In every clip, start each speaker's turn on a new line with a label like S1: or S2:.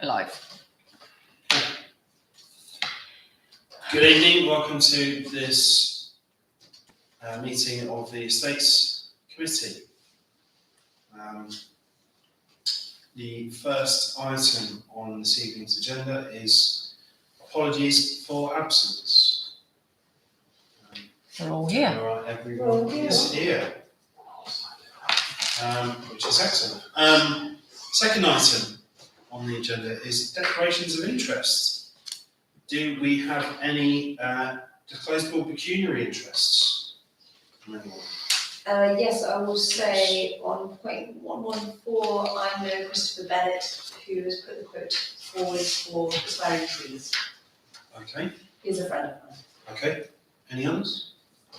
S1: live.
S2: Good evening, welcome to this meeting of the Estates Committee. The first item on this evening's agenda is apologies for absence.
S1: We're all here.
S2: Everyone is here, which is excellent. Second item on the agenda is declarations of interest. Do we have any disclosable pecuniary interests from anyone?
S3: Yes, I will say on point 114, I know Christopher Bennett, who has put the quote forward for aspiring trees.
S2: Okay,
S3: He's a friend of mine.
S2: okay. Any others?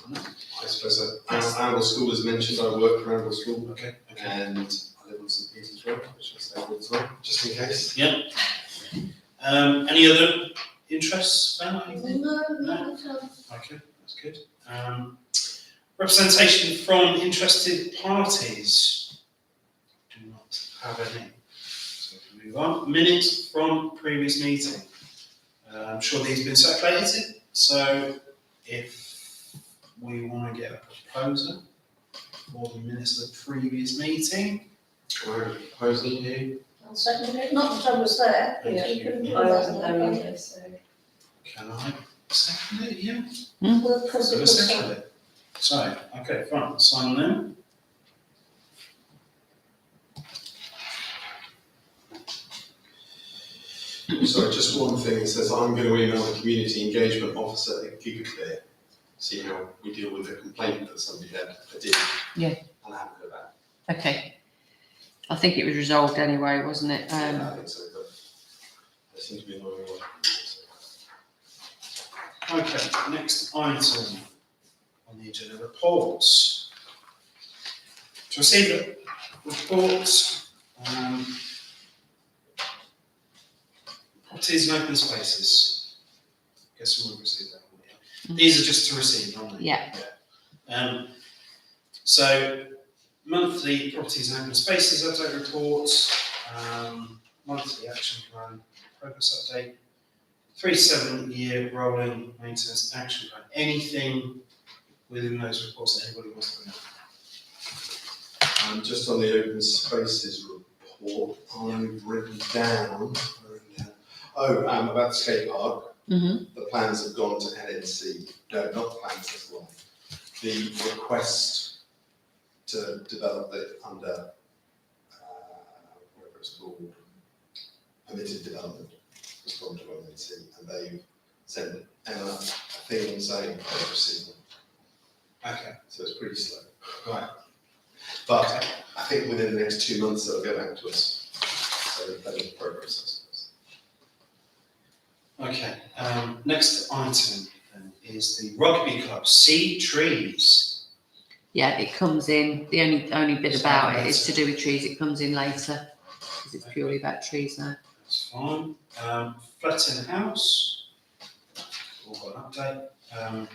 S2: No?
S4: I suppose Arundel School is mentioned. I work for Arundel School,
S2: Okay, okay.
S4: and I live on St Peter's Road, which I say all the time, just in case.
S2: Yeah. Any other interests? Ben, anything?
S3: No.
S2: Okay, that's good. Representation from interested parties. Do not have any. So we can move on. Minutes from previous meeting. I'm sure these have been circulated. So if we want to get a proposer for the minutes of the previous meeting.
S4: Can I propose it here?
S5: I'll second it, not that I was there.
S2: Thank
S5: You can do
S3: I
S5: that.
S3: wasn't there either, so.
S2: Can I second it? Yeah.
S5: Well, because
S2: So
S5: it
S2: a
S5: was
S2: second it. So, okay, fine. Sign them.
S4: Sorry, just one thing. It says I'm going to email the community engagement officer at Gigaclear, see how we deal with a complaint that somebody had. I did.
S1: Yeah.
S4: And I haven't heard back.
S1: Okay. I think it was resolved anyway, wasn't it?
S4: Yeah, I think so, but there seems to be annoying one.
S2: Okay, next item on the agenda, reports. To receive a report, properties and open spaces. Guess we'll receive that one, yeah. These are just to receive, aren't they?
S1: Yeah.
S2: So, monthly properties and open spaces update report, monthly action plan, progress update, 3 to 7 year rolling maintenance action plan. Anything within those reports that anybody wants to know?
S4: Just on the open spaces report, I've written down. About the skate park.
S1: Mm-hmm.
S4: The plans have gone to NNC. No, not the plans, that's wrong. The request to develop it under, whatever it's called, permitted development, has gone to NNC, and they've sent Emma a thing saying they've received them.
S2: Okay,
S4: So it's pretty slow.
S2: right.
S4: But I think within the next 2 months they'll go back to us. So that is progress, I suppose.
S2: Okay, next item then is the rugby club, Seed Trees.
S1: Yeah, it comes in. The only bit about it is to do with trees. It comes in later because it's purely about trees now.
S2: That's fine. Fletton House, all got an update.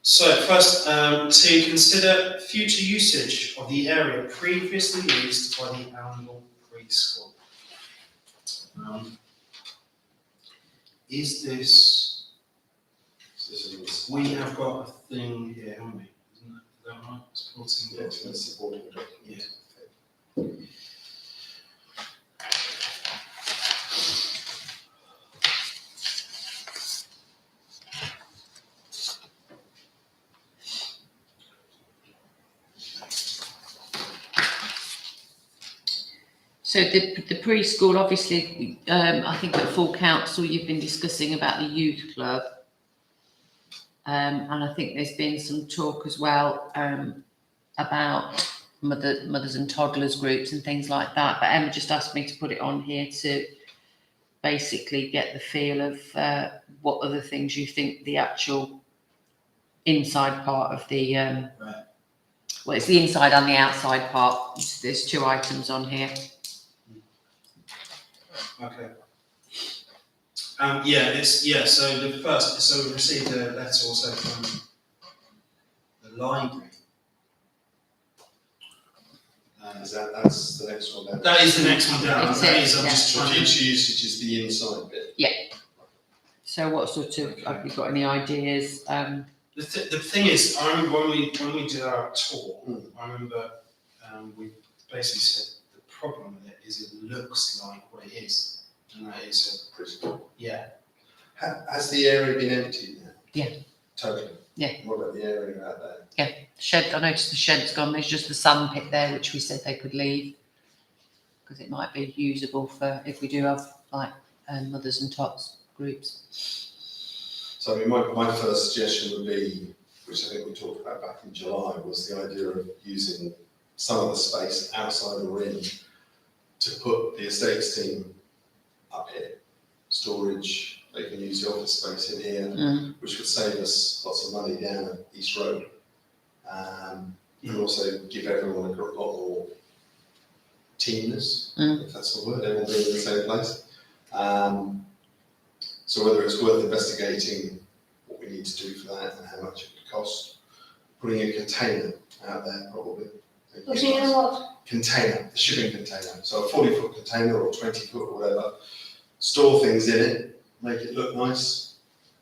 S2: So first, to consider future usage of the area previously used by the Arundel Preschool. Is this, we have got a thing here, haven't we? Isn't that right? Supporting.
S4: Yeah, it's been supporting document.
S2: Yeah.
S1: So the preschool, obviously, I think at full council you've been discussing about the youth club, and I think there's been some talk as well about mothers and toddlers groups and things like that. But Emma just asked me to put it on here to basically get the feel of what other things you think the actual inside part of the
S2: Right.
S1: well, it's the inside and the outside part. There's 2 items on here.
S2: Okay. So the first, so we received a letter also from the library.
S4: That's the next one down.
S2: That is the next one down.
S1: It
S2: That
S1: is,
S2: is, I'm
S1: yeah.
S2: just trying
S4: Future
S2: to.
S4: usage is the inside bit.
S1: So what sort of, have you got any ideas?
S2: The thing is, I remember when we did our tour, I remember we basically said the problem with it is it looks like what it is, and that is
S4: Pretty cool.
S2: yeah.
S4: Has the area been emptied now?
S1: Yeah.
S4: Totally?
S1: Yeah.
S4: What about the area out there?
S1: Shed, I noticed the shed's gone, there's just the sand pit there, which we said they could leave. Because it might be usable for, if we do have like mothers and tots groups.
S4: So I mean, my first suggestion would be, which I think we talked about back in July, was the idea of using some of the space outside the ring to put the estates team up here. Storage, they can use the office space in here, which would save us lots of money down at East Road. And also give everyone a lot more teamness, if that's the word, everyone being in the same place. So whether it's worth investigating what we need to do for that and how much it would cost, putting a container out there probably.
S5: Putting in what?
S4: Container, a shipping container, so a 40-foot container or 20-foot or whatever, store things in it, make it look nice,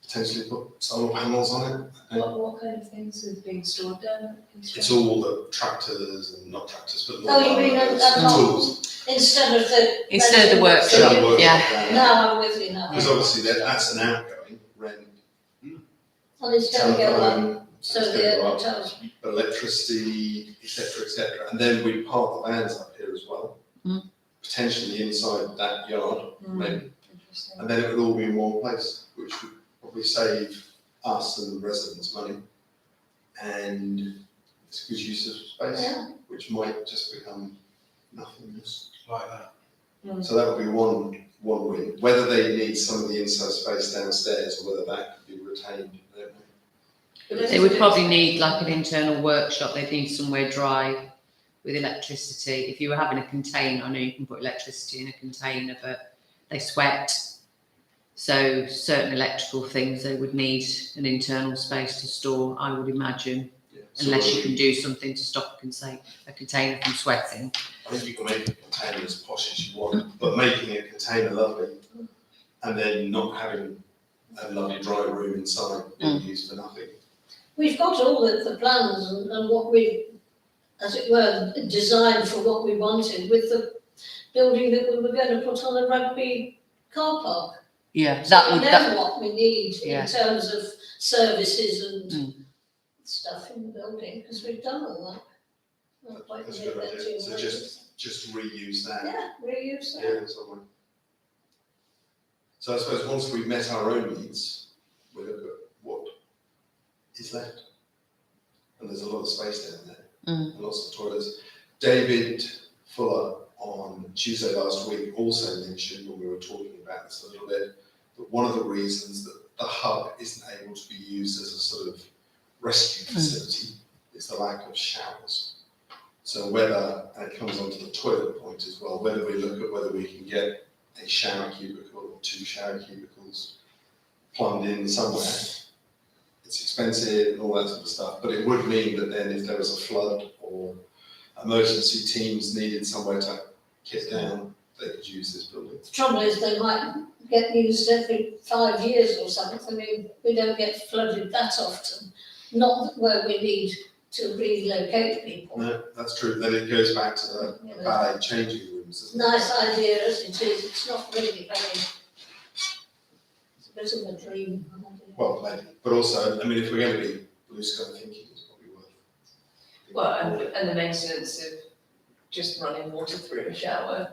S4: potentially put solar panels on it.
S3: What kind of things are being stored down?
S4: It's all the tractors and not tractors, but
S5: Oh, you mean
S4: the tools.
S5: Instead of the.
S1: Instead of the workshop,
S4: Instead of the
S1: yeah.
S4: workshop,
S5: Now I'm with you now.
S4: because obviously that's an outgoing rent,
S5: And it's going to go up,
S4: telephone,
S5: so
S4: it's gonna go
S5: the
S4: up,
S5: tells.
S4: electricity, etc., and then we park the vans up here as well, potentially inside that yard, maybe,
S3: Interesting.
S4: and then it would all be in one place, which would probably save us and the residents money, and it's a good use of space,
S5: Yeah.
S4: which might just become nothingness.
S2: Like that.
S4: So that would be one win. Whether they need some of the inside space downstairs or whether that could be retained, I don't know.
S1: They would probably need like an internal workshop, they'd need somewhere dry with electricity. If you were having a container, I know you can put electricity in a container, but they sweat. So certain electrical things, they would need an internal space to store, I would imagine,
S4: Yeah.
S1: unless you can do something to stop a container from sweating.
S4: I think you can make a container as posh as you want, but making a container lovely and then not having a lovely dry room inside being used for nothing.
S5: We've got all the plans and what we, as it were, designed for what we wanted with the building that we were going to put on a rugby car park.
S1: Yeah,
S5: So
S1: that
S5: we
S1: would,
S5: know
S1: that,
S5: what we need
S1: Yeah.
S5: in terms of services and
S1: Mm.
S5: stuff in the building, because we've done all that. Not quite
S4: That's a
S5: make
S4: good
S5: that
S4: idea.
S5: too
S4: So
S5: much.
S4: just reuse that.
S5: Yeah, reuse that.
S4: Yeah, somewhere. So I suppose once we've met our own needs, we look at what is left. And there's a lot of space down there, and lots of toilets. David Fuller on Tuesday last week also mentioned, when we were talking about this a little bit, that one of the reasons that the hub isn't able to be used as a sort of rescue facility is the lack of showers. So whether, and it comes onto the toilet point as well, whether we look at whether we can get a shower cubicle or 2 shower cubicles plumbed in somewhere. It's expensive and all that sort of stuff, but it would mean that then if there was a flood or emergency teams needed somewhere to kit down, they could use this building.
S5: The trouble is they might get used every 5 years or something. I mean, we don't get flooded that often, not where we need to relocate people.
S4: No, that's true. Then it goes back to the
S5: You know,
S4: ballet changing rooms. doesn't it?
S5: nice idea as it is, it's not really very, it's a bit of a dream.
S4: Well, maybe, but also, I mean, if we're going to be blue sky thinking, it's probably worth.
S6: Well, and the maintenance of just running water through a shower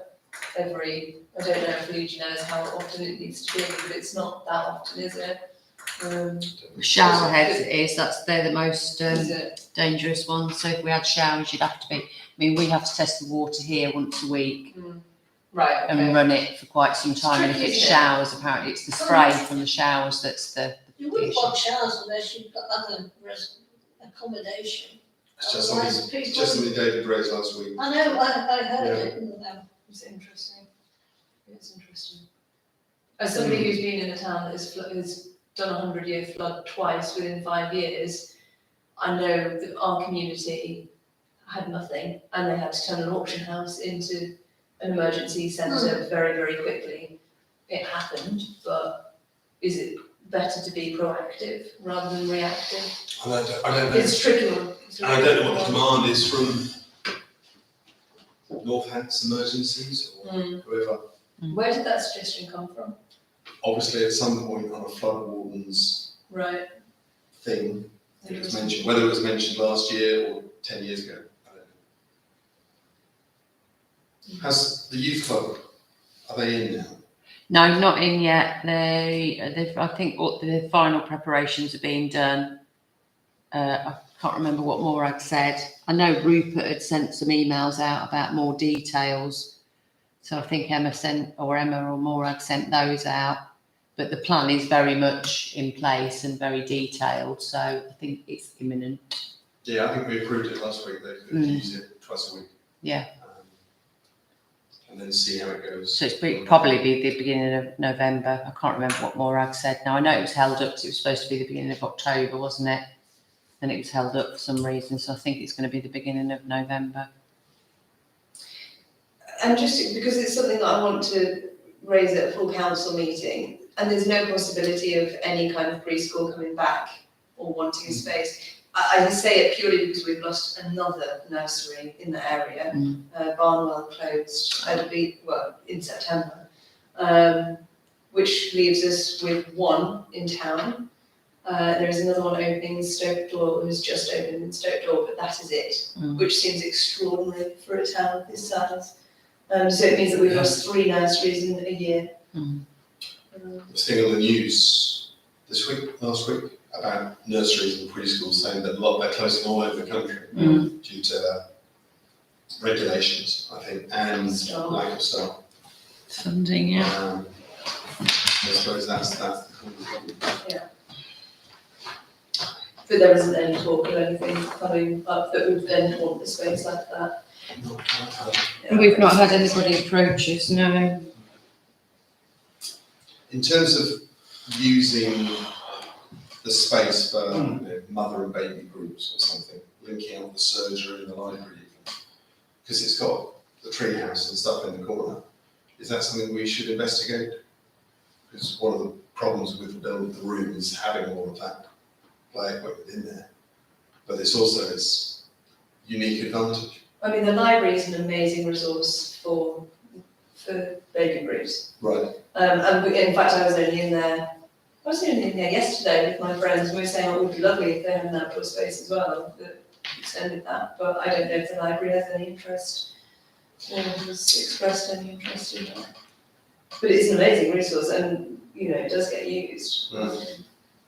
S6: every, I don't know if Luigi knows how often it needs to be, but it's not that often, is it?
S1: shower heads it is, they're the most
S6: Is it?
S1: dangerous ones. So if we had showers, you'd have to be, I mean, we have to test the water here once a week
S6: Right,
S1: and
S6: okay.
S1: run it for quite some time. And if
S6: tricky,
S1: it's
S6: isn't it?
S1: showers, apparently it's the spray from the showers that's the
S5: You wouldn't
S1: issue.
S5: want showers unless you've got other
S4: It's
S5: accommodation.
S4: just
S5: Otherwise,
S4: something,
S5: people-
S4: just something David raised last week.
S5: I know, I heard
S4: Yeah.
S5: it, and,
S6: It's interesting. It's interesting. As somebody who's been in a town that has done a 100-year flood twice within 5 years, I know that our community had nothing, and they had to turn an auction house into an emergency centre very, very quickly. It happened, but is it better to be proactive rather than reactive?
S4: I don't know.
S6: It's a tricky one. It's a
S4: And I
S6: really
S4: don't know what the
S6: tricky one.
S4: demand is from Northants Emergencies or whoever.
S6: Where did that suggestion come from?
S4: Obviously, at some point on a flood warden's
S6: Right.
S4: thing, it was mentioned, whether it was mentioned last year or 10 years ago, I don't know. Has the youth club, are they in now?
S1: No, not in yet. I think what the final preparations are being done. I can't remember what Morag said. I know Rupert had sent some emails out about more details. So I think Emma or Morag sent those out. But the plan is very much in place and very detailed. So I think it's imminent.
S4: Yeah, I think we approved it last week, they could use it twice a week.
S1: Yeah.
S4: And then see how it goes.
S1: So it's probably be the beginning of November. I can't remember what Morag said. Now I know it was held up 'cause it was supposed to be the beginning of October, wasn't it? And it was held up for some reason. So I think it's going to be the beginning of November.
S6: And just because it's something that I want to raise at a full council meeting, and there's no possibility of any kind of preschool coming back or wanting a space. I say it purely because we've lost another nursery in the area. Barnwell closed, in September, which leaves us with one in town. There is another one opening in Stoke Door, who's just opened in Stoke Door, but that is it, which seems extraordinary for a town this size. So it means that we've lost 3 nurseries in a year.
S4: I was thinking on the news last week, about nurseries and preschools saying that they're closing all over the country due to regulations, I think, and
S6: Staff.
S4: lack of staff.
S1: Funding, yeah.
S4: I suppose that's the problem.
S6: But there isn't any talk of anything coming up that would then want the space like that.
S1: We've not had anybody approach us, no.
S4: In terms of using the space for mother and baby groups or something, linking up the surgery and the library, because it's got the tree house and stuff in the corner, is that something we should investigate? Because one of the problems with the room is having all of that play equipment in there, but it's also its unique advantage.
S6: I mean, the library is an amazing resource for baby groups.
S4: Right.
S6: In fact, I was only in there yesterday with my friends, and we were saying, it would be lovely if they had an outdoor space as well, that extended that, but I don't know if the library has any interest, or has expressed any interest in that. But it's an amazing resource, and, it does get used.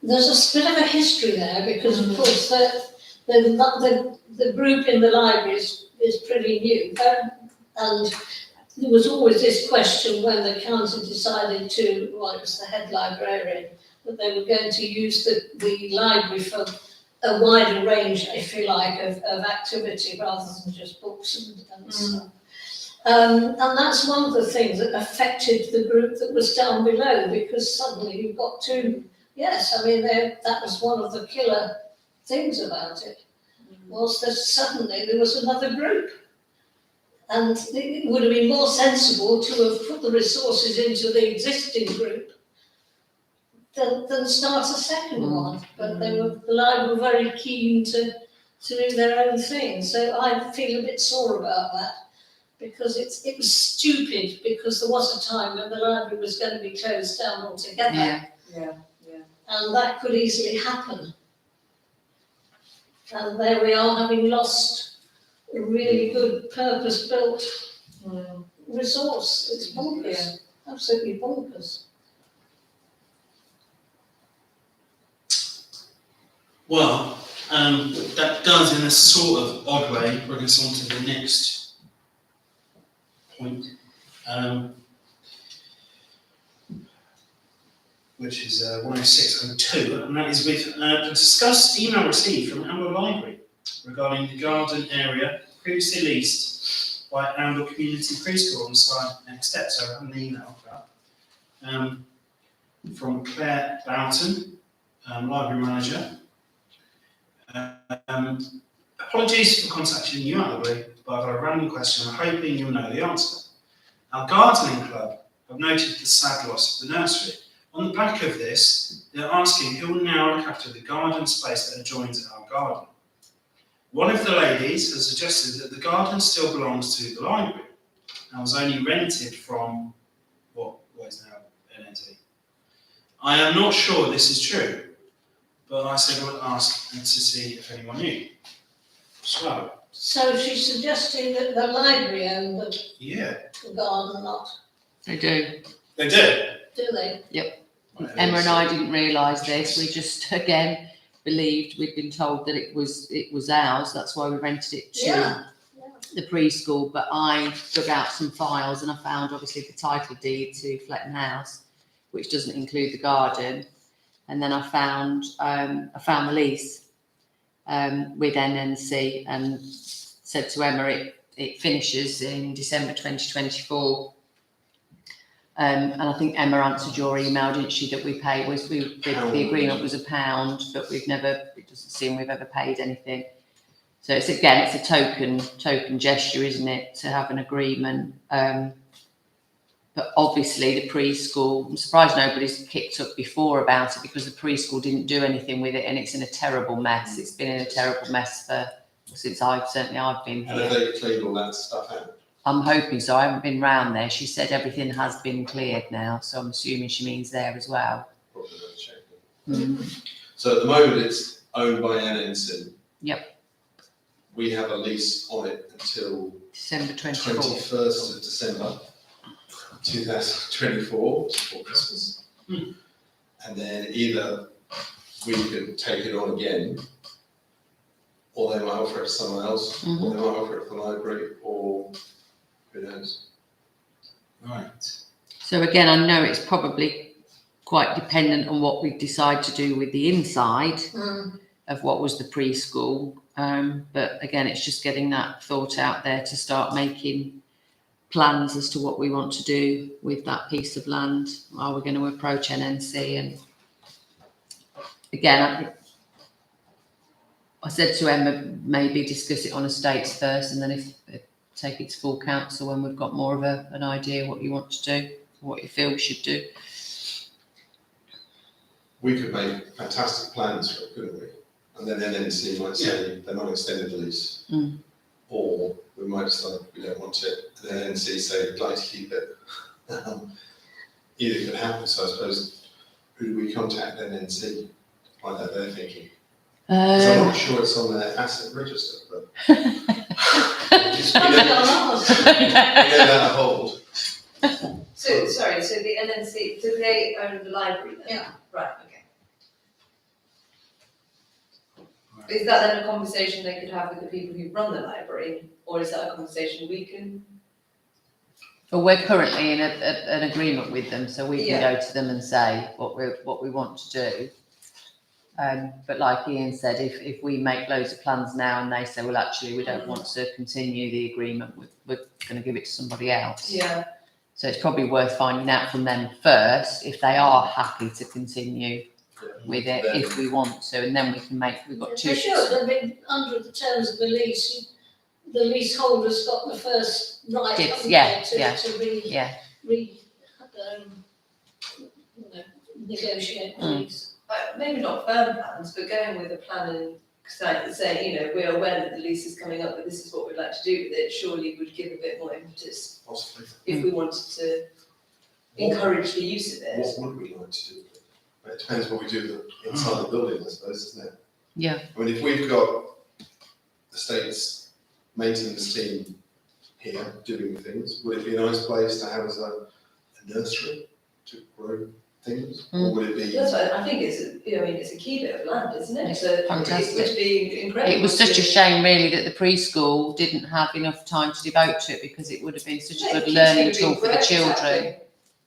S5: There's a bit of a history there, because of course the group in the library is pretty new, and there was always this question when the council decided to, well, it was the head librarian, that they were going to use the library for a wider range, if you like, of activity rather than just books and stuff. And that's one of the things that affected the group that was down below, because suddenly you've got 2. Yes, I mean, that was one of the killer things about it, was that suddenly there was another group. And it would have been more sensible to have put the resources into the existing group than start a second one. But the library were very keen to do their own thing. So I feel a bit sore about that, because it was stupid, because there was a time when the library was going to be closed down altogether.
S1: Yeah.
S5: And that could easily happen. And there we are, having lost a really good purpose-built resource. It's bonkers, absolutely bonkers.
S2: Well, that does, in a sort of odd way, bring us on to the next point, which is 106.2, and that is with to discuss email received from Amber Library regarding the garden area previously leased by Amber Community Preschool on the slide next step. So I have an email for that from Claire Boughton, library manager. Apologies for contacting you out of the blue, but I've got a random question. I'm hoping you'll know the answer. Our gardening club have noted the sad loss of the nursery. On the back of this, they're asking who will now look after the garden space that adjoins our garden. One of the ladies has suggested that the garden still belongs to the library and was only rented from what is now NNT. I am not sure this is true, but I said I would ask to see if anyone knew. So,
S5: So she's suggesting that the library own
S2: yeah,
S5: the garden lot,
S1: They do.
S2: they do.
S5: do they?
S1: Emma and I didn't realise this. We just again believed we'd been told that it was ours. That's why we rented it to
S5: Yeah.
S1: the preschool. But I dug out some files and I found obviously the title deed to Fletton House, which doesn't include the garden. And then I found the lease with NNC and said to Emma it finishes in December 2024. And I think Emma answered your email, didn't she, that the agreement was £1, but it doesn't seem we've ever paid anything. So it's a token gesture, isn't it, to have an agreement. But obviously the preschool, I'm surprised nobody's kicked up before about it because the preschool didn't do anything with it and it's in a terrible mess. It's been in a terrible mess since I've been
S4: And have
S1: here.
S4: they cleaned all that stuff out?
S1: I'm hoping so. I haven't been round there. She said everything has been cleared now, so I'm assuming she means there as well.
S4: Probably worth checking.
S1: Mm.
S4: So at the moment, it's owned by NNC.
S1: Yep.
S4: We have a lease on it until
S1: December 24th.
S4: 21st of December 2024, before Christmas.
S2: Hmm.
S4: And then either we could take it on again, or they might offer it to someone else, or they might offer it to the library, or who knows.
S2: Right.
S1: So again, I know it's probably quite dependent on what we decide to do with the inside of what was the preschool. But again, it's just getting that thought out there to start making plans as to what we want to do with that piece of land. Are we going to approach NNC? And again, I said to Emma, maybe discuss it on estates first, and then if take it to full council when we've got more of an idea what you want to do, what you feel we should do.
S4: We could make fantastic plans for it, couldn't we? And then NNC might say they're not extended the lease.
S1: Mm.
S4: Or we might decide we don't want it, and then NNC say we'd like to keep it. Either could happen, so I suppose, who do we contact NNC? Find out their thinking. 'Cause I'm not sure it's on their asset register, but.
S5: It's not on ours.
S4: We get that hold.
S6: So, sorry, so the NNC, do they own the library then?
S5: Yeah.
S6: Right, okay. Is that then a conversation they could have with the people who run the library, or is that a conversation we can?
S1: Well, we're currently in an agreement with them, so we can
S6: Yeah.
S1: go to them and say what we want to do. But like Ian said, if we make loads of plans now and they say, well, actually, we don't want to continue the agreement, we're going to give it to somebody else.
S6: Yeah.
S1: So it's probably worth finding out from them first if they are happy to continue with it,
S4: Then-
S1: if we want to, and then we've got two.
S5: For sure, I mean, under the terms of the lease, the leaseholder's got the first right,
S1: Yes,
S5: haven't
S1: yeah,
S5: they,
S1: yeah.
S5: to
S1: Yeah,
S5: negotiate the
S1: Mm.
S5: lease.
S6: Maybe not firm plans, but going with a plan and saying, we're aware that the lease is coming up, but this is what we'd like to do with it, surely would give a bit more impetus
S4: Possibly.
S6: if we wanted to encourage the use of it.
S4: What would we like to do with it? It depends what we do inside the building, I suppose, isn't it?
S1: yeah.
S4: I mean, if we've got the state's maintenance team here doing things, would it be a nice place to have as a nursery to grow things? Or would it be?
S6: That's why I think it's a key bit of land, isn't it?
S1: It's
S6: So
S1: fantastic.
S6: it would be incredible.
S1: It was such a
S6: to-
S1: shame, really, that the preschool didn't have enough time to devote to it because it would have been such a
S6: Yeah,
S1: good
S6: kids
S1: learning
S6: would be
S1: tool for the
S6: great,
S1: children.
S6: exactly.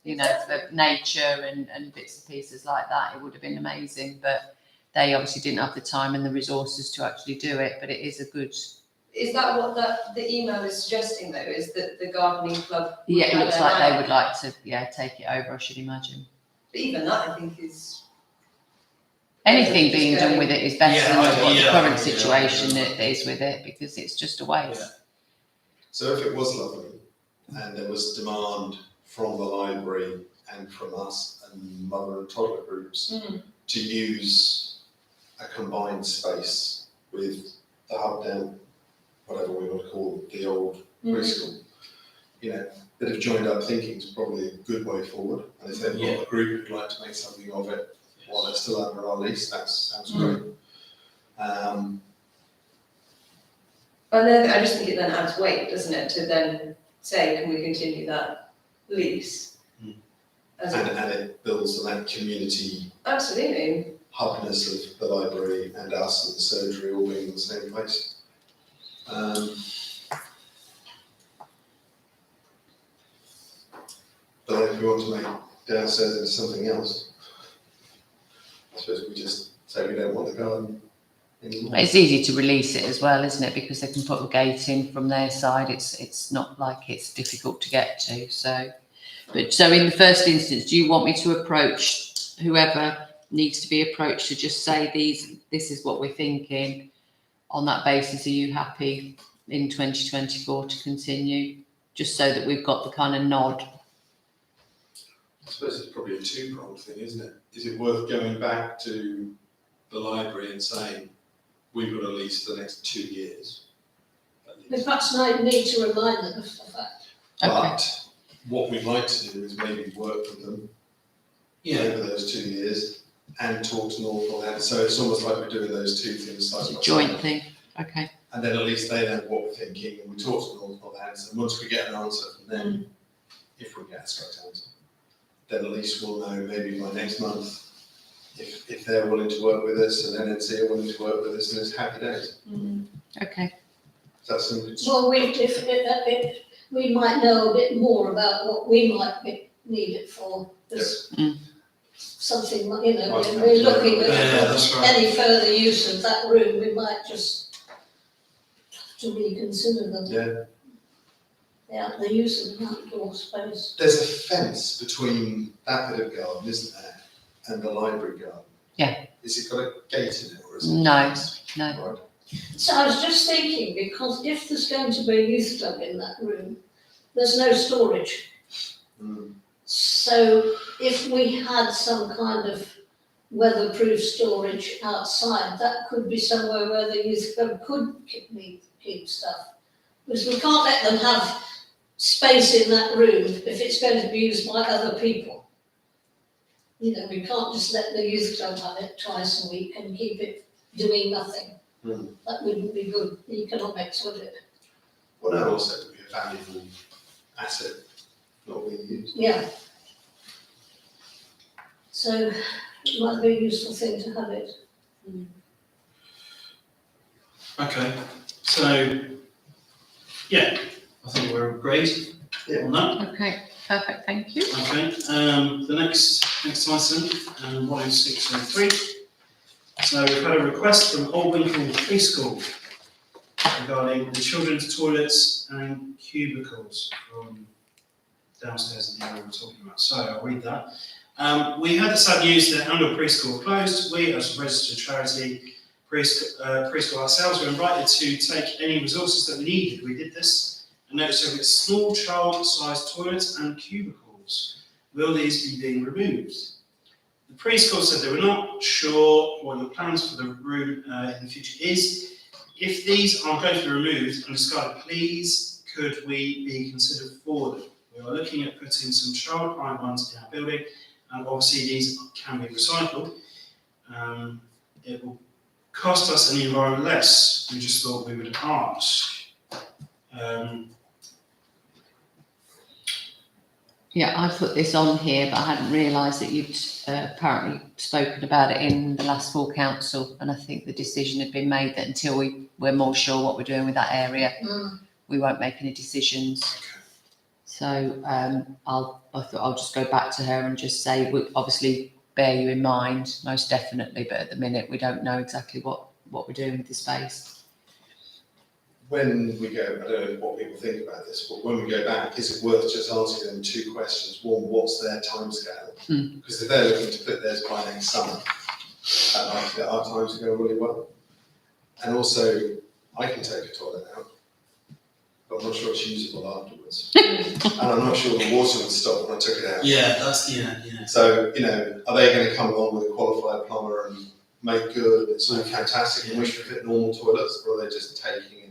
S1: You know, for nature and bits and pieces like that. It would have been amazing, but they obviously didn't have the time and the resources to actually do it. But it is a good.
S6: Is that what the email is suggesting though, is that the gardening club? would
S1: Yeah, it
S6: have
S1: looks
S6: their
S1: like they
S6: land?
S1: would like to. Yeah, take it over. I should imagine.
S6: But even that I think is
S1: Anything being done with it is better
S2: Yeah,
S1: than what the
S2: yeah,
S1: current
S2: yeah.
S1: situation is with it, because it's just a waste.
S4: So if it was lovely and there was demand from the library and from us and mother and toddler groups to use a combined space with the hub down, whatever we want to call the old preschool, you know, a bit of joined up thinking is probably a good way forward. And if they've got a group who'd like to make something of it while they're still under our lease, that sounds great.
S6: And then I just think it then adds weight, doesn't it, to then say, can we continue that lease? As
S4: And
S6: a,
S4: it builds on that community
S6: absolutely.
S4: hubness of the library and us and the surgery all being in the same place. But if we want to make downstairs into something else, I suppose we just say we don't want the garden anymore.
S1: It's easy to release it as well, isn't it? Because they can put a gate in from their side. It's not like it's difficult to get to. So in the first instance, do you want me to approach whoever needs to be approached to just say this is what we're thinking? On that basis, are you happy in 2024 to continue? Just so that we've got the kind of nod.
S4: I suppose it's probably a two-pronged thing, isn't it? Is it worth going back to the library and saying, we've got a lease for the next 2 years?
S5: We perhaps might need to remind them of the fact.
S4: But what we'd like to do is maybe work with them over those 2 years and talk to Northland. So it's almost like we're doing those two things side by side.
S1: Joint thing. Okay.
S4: And then at least they know what we're thinking, and we talk to Northland. And once we get an answer from them, if we get a straight answer, then at least we'll know maybe by next month if they're willing to work with us and NNC are willing to work with us, and it's happy days.
S1: Okay.
S4: That's something.
S5: Well, we might know a bit more about what we might need it for. There's something, you know, when we're looking at
S2: that's right.
S5: any further use of that room, we might just have to reconsider them. The use of the outdoor space.
S4: There's a fence between that bit of garden, isn't there, and the library garden?
S1: Yeah.
S4: Is it got a gate in it, or is it?
S1: No.
S4: Right.
S5: So I was just thinking, because if there's going to be a youth club in that room, there's no storage. So if we had some kind of weatherproof storage outside, that could be somewhere where the youth club could keep stuff. Because we can't let them have space in that room if it's going to be used by other people. You know, we can't just let the youth club have it twice a week and keep it doing nothing. That wouldn't be good economics, would it?
S4: Well, no, also it would be a valuable asset not being used.
S5: Yeah. So it might be a useful thing to have it.
S2: Okay, so, yeah, I think we're agreed on that.
S1: Okay. Perfect. Thank you.
S2: Okay, the next item, 10603. So we've had a request from Old Winkle Preschool regarding the children's toilets and cubicles from downstairs in the area we're talking about. So I'll read that. We had the sad news that Arundel Preschool closed. We, as a registered charity preschool ourselves, were invited to take any resources that we needed. We did this and noticed that it's small child-sized toilets and cubicles. Will these be being removed? The preschool said they were not sure what your plans for the room in the future is. If these are going to be removed and discarded, please could we be considered for them? We are looking at putting some child-pride ones in our building, and obviously these can be recycled. It will cost us and the environment less. We just thought we would ask.
S1: Yeah, I put this on here, but I hadn't realised that you'd apparently spoken about it in the last full council, and I think the decision had been made that until we're more sure what we're doing with that area, we won't make any decisions. So I thought I'll just go back to her and just say, we obviously bear you in mind, most definitely, but at the minute we don't know exactly what we're doing with the space.
S4: When we go, I don't know what people think about this, but when we go back, is it worth just asking them two questions? One, what's their timescale? Because if they're looking to put theirs by next summer, at night at our times to go really well. And also, I can take a toilet out, but I'm not sure it's usable afterwards. And I'm not sure the water would stop when I took it out.
S2: Yeah, yeah.
S4: So, you know, are they going to come along with a qualified plumber and make good, it's all fantastic, and we should fit normal toilets, or are they just taking in?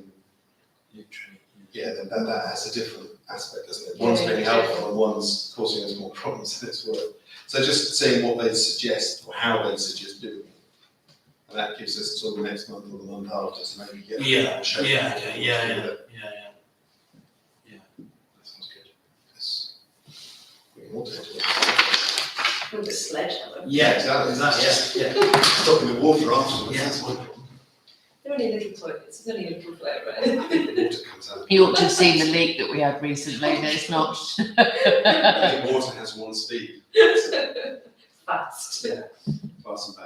S4: Yeah, then that has a different aspect, doesn't it? One's
S6: Yeah,
S4: being
S6: yeah.
S4: helpful and one's causing us more problems than it's worth. So just seeing what they suggest, or how they suggest doing it. And that gives us till the next month or the month after to maybe get.
S2: Yeah,
S4: a shape.
S2: okay, yeah.
S4: That sounds good. Yes. We can all take it.
S6: With a sledgehammer.
S2: Yeah,
S4: exactly.
S2: yeah.
S4: Stopping the water afterwards,
S2: Yeah.
S4: that's my problem.
S6: They're only little toilets, it's only a little flow, right?
S4: I think the water comes out.
S1: You ought to have seen the leak that we had recently. There's not.
S4: I think water has one speed.
S6: Fast.
S4: Yeah, fast and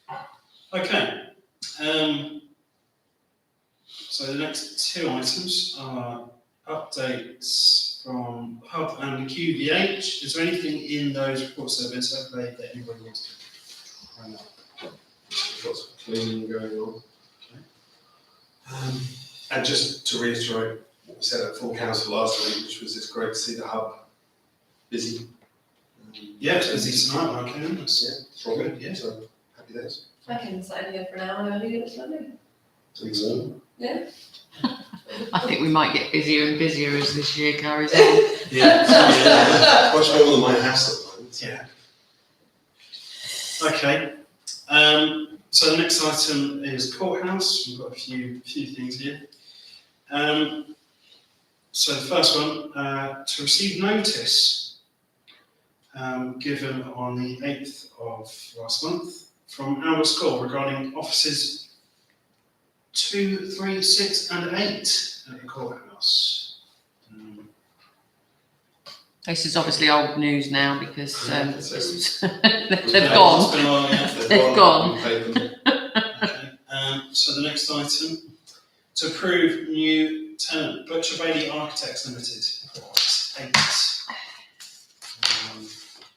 S4: bad.
S2: Okay. So the next two items are updates from Hub and QVH. Is there anything in those reports that have been circulated that anybody wants to bring up?
S4: We've got some cleaning going on. And just to reiterate what we said at full council last week, which was it's great to see the hub busy.
S2: Yeah, it's busy tonight when I came in.
S4: Yeah, it's all good,
S2: Yeah.
S4: so happy days.
S6: I can sign here for an hour early, it was lovely.
S4: It's warm.
S6: Yeah.
S1: I think we might get busier and busier as this year carries on.
S2: Yeah.
S4: Much more than my house at the moment.
S2: Yeah. Okay. So the next item is courthouse. We've got a few things here. So the first one, to receive notice given on the 8th of last month from our school regarding offices 2, 3, 6 and 8 at the courthouse.
S1: This is obviously old news now because
S4: So
S1: they've
S2: It's
S1: gone.
S2: been a while, yeah.
S1: They've gone.
S4: We paid them.
S2: Okay. So the next item, to approve new tenant, Butcher Bailey Architects Limited, for Office 8.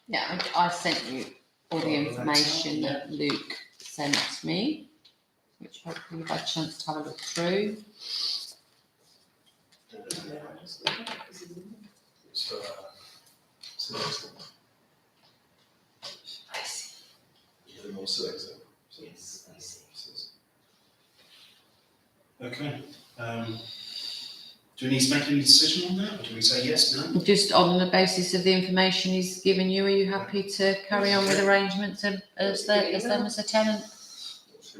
S1: Yeah, I sent you all the information that Luke sent me, which hopefully you've had a chance to have a look through.
S4: Selector.
S6: I see.
S4: The more selector.
S6: Yes, I see.
S2: Okay. Do we need to make any decision on that, or do we say yes, no?
S1: Just on the basis of the information he's given you, are you happy to carry on with arrangements as them as a tenant?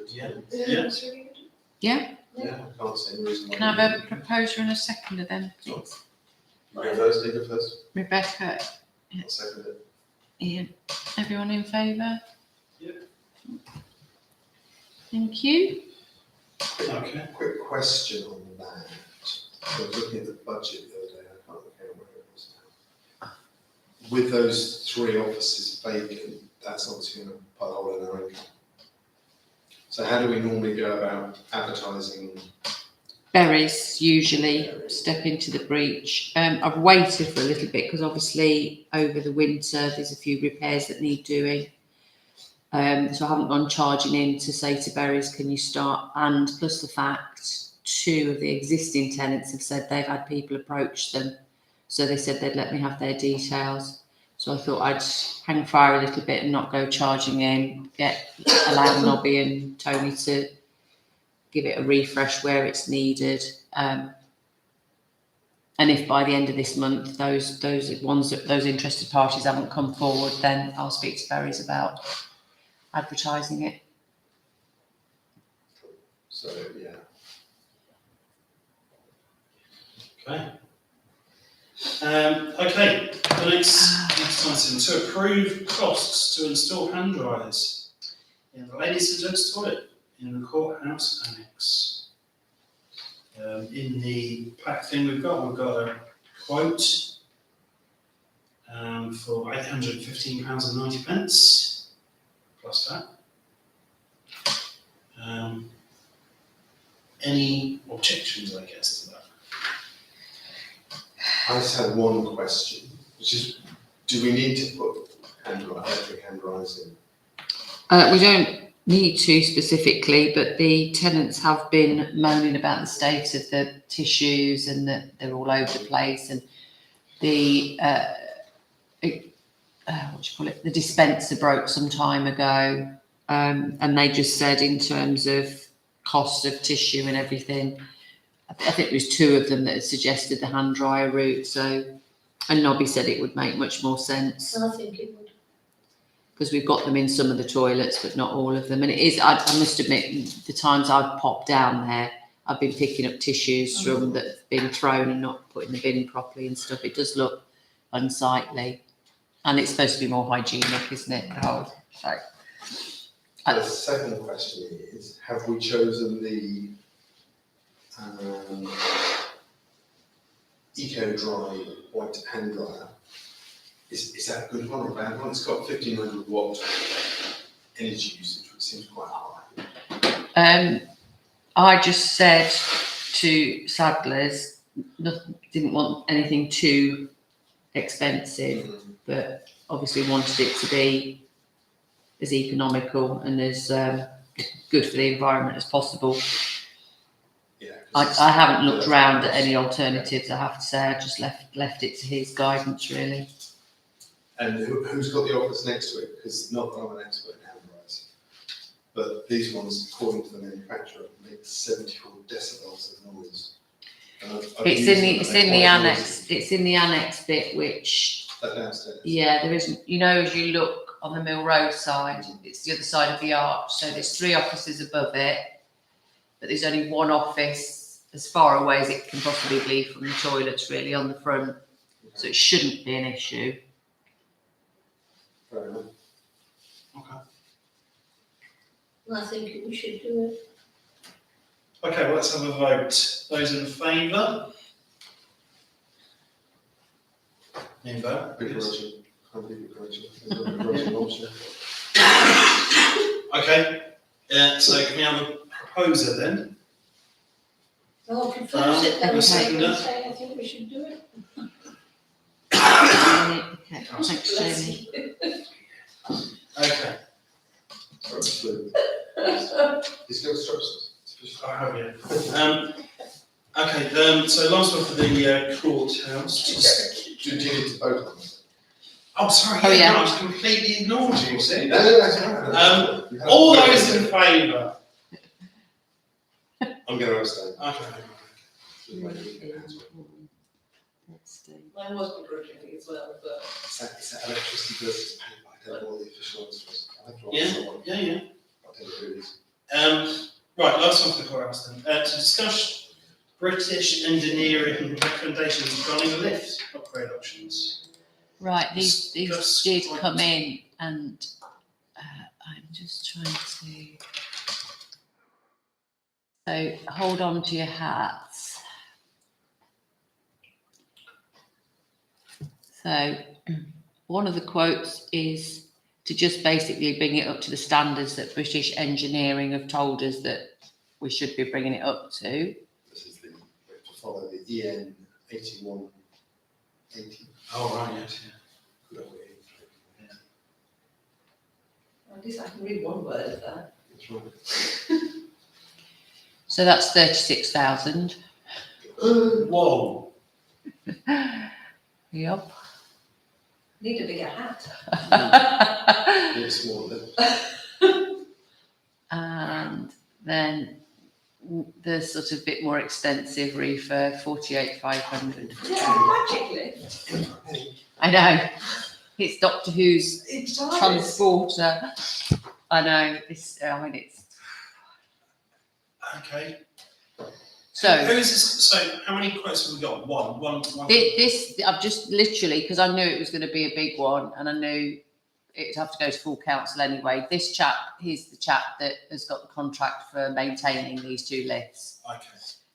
S2: Yeah.
S6: Yeah, that's really good.
S1: Yeah,
S4: Yeah, I can't see any reason why.
S1: can I have a proposer and a seconder then, please?
S4: You go first, you go first.
S1: Rebecca,
S4: I'll second it.
S1: Ian, everyone in favour?
S2: Yeah.
S1: Thank you.
S2: Okay.
S4: Quick question on that. I was looking at the budget the other day, I can't remember where it was now. With those 3 offices vacant, that's obviously going to put a hole in our income. So how do we normally go about advertising?
S1: Berries usually step into the breach. I've waited for a little bit because obviously over the winter there's a few repairs that need doing. So I haven't gone charging in to say to Berries, can you start? And plus the fact 2 of the existing tenants have said they've had people approach them. So they said they'd let me have their details. So I thought I'd hang fire a little bit and not go charging in, allow Nobby and Tony to give it a refresh where it's needed. And if by the end of this month those interested parties haven't come forward, then I'll speak to Berries about advertising it.
S4: So, yeah.
S2: Okay. Okay, the next item, to approve costs to install hand dryers in the ladies and gents toilet in the courthouse annex. In the pack thing we've got a quote for £815.90 plus that. Any objections, I guess, to that?
S4: I just had one question, which is, do we need to put electric hand dryers in?
S1: We don't need to specifically, but the tenants have been moaning about the state of the tissues and that they're all over the place, and the what do you call it? The dispenser broke some time ago, and they just said in terms of cost of tissue and everything, I think there was two of them that had suggested the hand dryer route. So, and Nobby said it would make much more sense
S5: I think it would.
S1: because we've got them in some of the toilets, but not all of them. And it is, I must admit, the times I've popped down there, I've been picking up tissues from that have been thrown and not put in the bin properly and stuff. It does look unsightly, and it's supposed to be more hygienic, isn't it? The whole site.
S4: The second question is, have we chosen the Eco Dry white hand dryer? Is that a good one or a bad one? It's got 1500 watt energy usage, which seems quite high.
S1: I just said to Sadler's, didn't want anything too expensive, but obviously wanted it to be as economical and as good for the environment as possible.
S4: Yeah.
S1: I haven't looked round at any alternatives, I have to say. I just left it to his guidance, really.
S4: And who's got the office next to it? Because not that I'm an expert in hand dryers, but these ones, according to the manufacturer, make 74 decibels of noise.
S1: It's in the annex. It's in the annex bit, which
S4: That downstairs.
S1: yeah, there isn't. You know, as you look on the Mill Road side, it's the other side of the arch. So there's 3 offices above it, but there's only one office as far away as it can possibly be from the toilets, really, on the front. So it shouldn't be an issue.
S4: Fair enough.
S2: Okay.
S5: I think we should do it.
S2: Okay, well, let's have a vote. Those in favour? In vote.
S4: Begrudging. Can't be begrudging. There's no begrudging option.
S2: Okay, so can we have a proposer then?
S5: I'll propose it, then
S2: a
S5: I
S2: seconder.
S5: say I think we should do it.
S1: Okay, thanks, Jamie.
S2: Okay,
S4: Sorry, flu. He's got instructions.
S2: I have you. Okay, so last one for the courthouse.
S4: Do you need to vote on this?
S2: Oh, sorry,
S1: Oh, yeah.
S2: no, I completely ignored you, see?
S4: No, that's right. You have
S2: All
S4: to vote.
S2: those in favour?
S4: I'm going to abstain.
S2: Okay.
S6: Mine was begrudgingly as well, but
S4: Is that electricity versus paper? I don't know what the official answer is. I'll have to
S2: Yeah,
S4: ask someone.
S2: yeah, yeah.
S4: I'll tell you who it is.
S2: Right, last one for the courthouse then. To discuss British engineering recommendations regarding lift upgrade options.
S1: Right, these
S2: Discuss
S1: did
S2: point.
S1: come in, and I'm just trying to. So hold on to your hats. So one of the quotes is to just basically bring it up to the standards that British Engineering have told us that we should be bringing it up to.
S4: This is we have to follow the EN 8180.
S2: Oh, right, yes,
S4: Good old EN.
S6: at least I can read one word of that.
S4: That's right.
S1: So that's 36,000.
S2: yeah. Whoa.
S1: Yep.
S6: Need a bigger hat.
S4: Need a small lift.
S1: And then the sort of bit more extensive refurb, 48,500.
S6: Yeah, magically.
S1: I know. It's Doctor Who's
S6: It does.
S1: transporter. I know. It's. I mean, it's.
S2: Okay.
S1: So
S2: Who is this? So, how many quotes have we got? One.
S1: this I've just literally, because I knew it was going to be a big one, and I knew it'd have to go to full council anyway. This chap, he's the chap that has got the contract for maintaining these 2 lifts.
S2: Okay.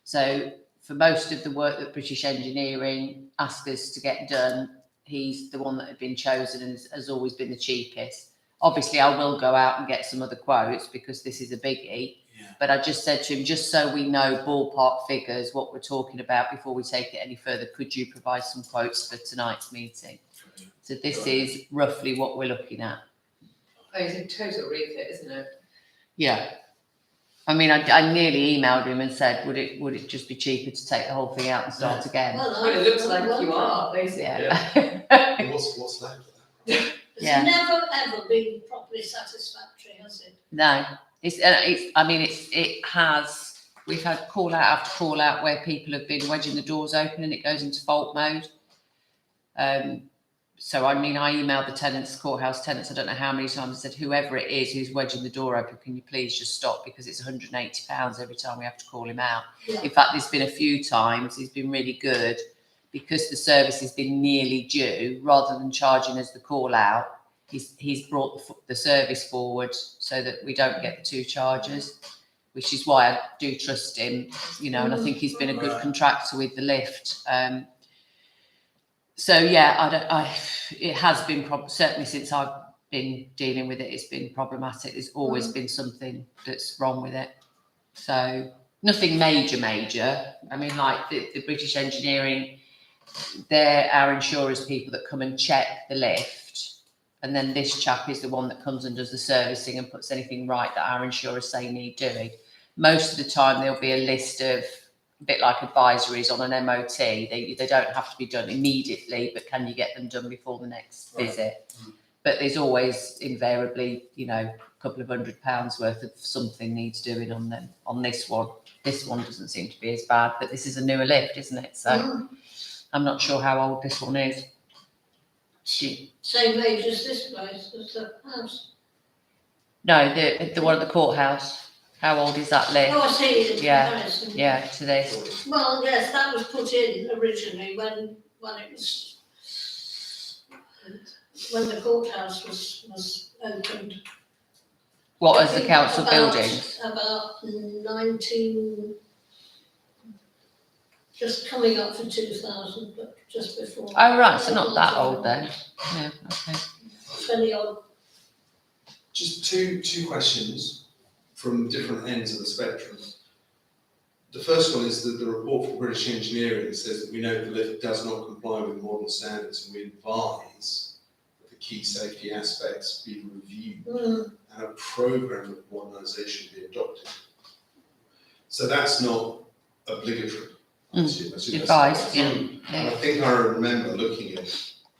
S1: So for most of the work that British Engineering asked us to get done, he's the one that had been chosen and has always been the cheapest. Obviously, I will go out and get some other quotes because this is a biggie.
S2: Yeah.
S1: But I just said to him, just so we know ballpark figures, what we're talking about before we take it any further, could you provide some quotes for tonight's meeting? So this is roughly what we're looking at.
S6: Oh, it's a total refit, isn't it?
S1: Yeah. I mean, I nearly emailed him and said, would it just be cheaper to take the whole thing out and start again?
S6: Well, it looks like you are, basically.
S1: Yeah.
S4: And what's left of that?
S5: It's
S1: Yeah.
S5: never ever been properly satisfactory, has it?
S1: No, I mean, it has, we've had call out after call out where people have been wedging the doors open and it goes into fault mode. So, I mean, I emailed the tenants, courthouse tenants, I don't know how many times, I said, whoever it is who's wedging the door open, can you please just stop, because it's £180 every time we have to call him out.
S5: Yeah.
S1: In fact, there's been a few times he's been really good, because the service has been nearly due, rather than charging us the call out, he's brought the service forward so that we don't get the two charges, which is why I do trust him, you know, and I think he's been a good
S2: Right.
S1: contractor with the lift. So yeah, it has been certainly since I've been dealing with it, it's been problematic. There's always been something that's wrong with it. So nothing major. I mean, like the British Engineering, they're our insurers people that come and check the lift. And then this chap is the one that comes and does the servicing and puts anything right that our insurers say need doing. Most of the time there'll be a list of, a bit like advisories on an MOT. They don't have to be done immediately, but can you get them done before the next
S2: Right.
S1: visit? But there's always invariably, you know, a couple of £100 worth of something needs doing on them. On this one. This one doesn't seem to be as bad, but this is a newer lift, isn't it? So I'm not sure how old this one is.
S5: Same age as this place, as the house.
S1: No, the one at the courthouse. How old is that lift?
S5: Oh, I see, in
S1: Yeah.
S5: comparison.
S1: Yeah, to this.
S5: Well, yes, that was put in originally when it was, when the courthouse was opened.
S1: What,
S5: I
S1: as the
S5: think
S1: council
S5: about-
S1: buildings?
S5: About 19, just coming up for 2000, but just before.
S1: Oh, right, so not that old then. Yeah, okay.
S5: 20 odd.
S4: Just two questions from different ends of the spectrum. The first one is that the report from British Engineering says that we know the lift does not comply with modern standards, and we advise that the key safety aspects be reviewed and a programme of modernisation be adopted. So that's not obligatory. I assume that's
S1: Advice, yeah.
S4: And I think I remember looking at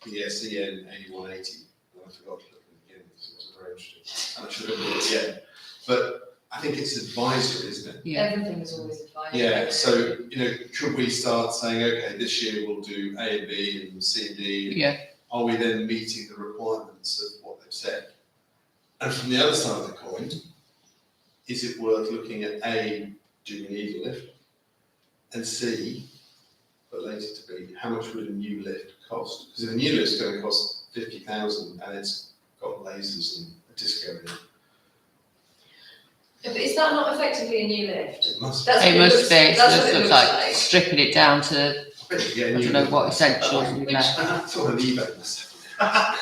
S4: the SEN 8180, and I forgot to look at it again because it wasn't very interesting, and I should have looked at it again. But I think it's advisory, isn't it?
S1: Yeah.
S6: Everything is always advised.
S4: Yeah, so, you know, could we start saying, okay, this year we'll do A and B and C and D?
S1: Yeah.
S4: Are we then meeting the requirements of what they've said? And from the other side of the coin, is it worth looking at A, do we need a lift? And C, but later to B, how much would a new lift cost? Because if a new lift's going to cost 50,000 and it's got lasers and a disco in it,
S6: But is that not effectively a new lift?
S4: it must.
S6: That's what
S1: It must
S6: looks-
S1: be. It
S6: That's
S1: just
S6: what it
S1: looks
S6: looks
S1: like
S6: like.
S1: stripping it down to,
S4: I bet you get a
S1: I
S4: new
S1: don't know
S4: lift.
S1: what essentials we've left.
S4: That's what an eBay must have.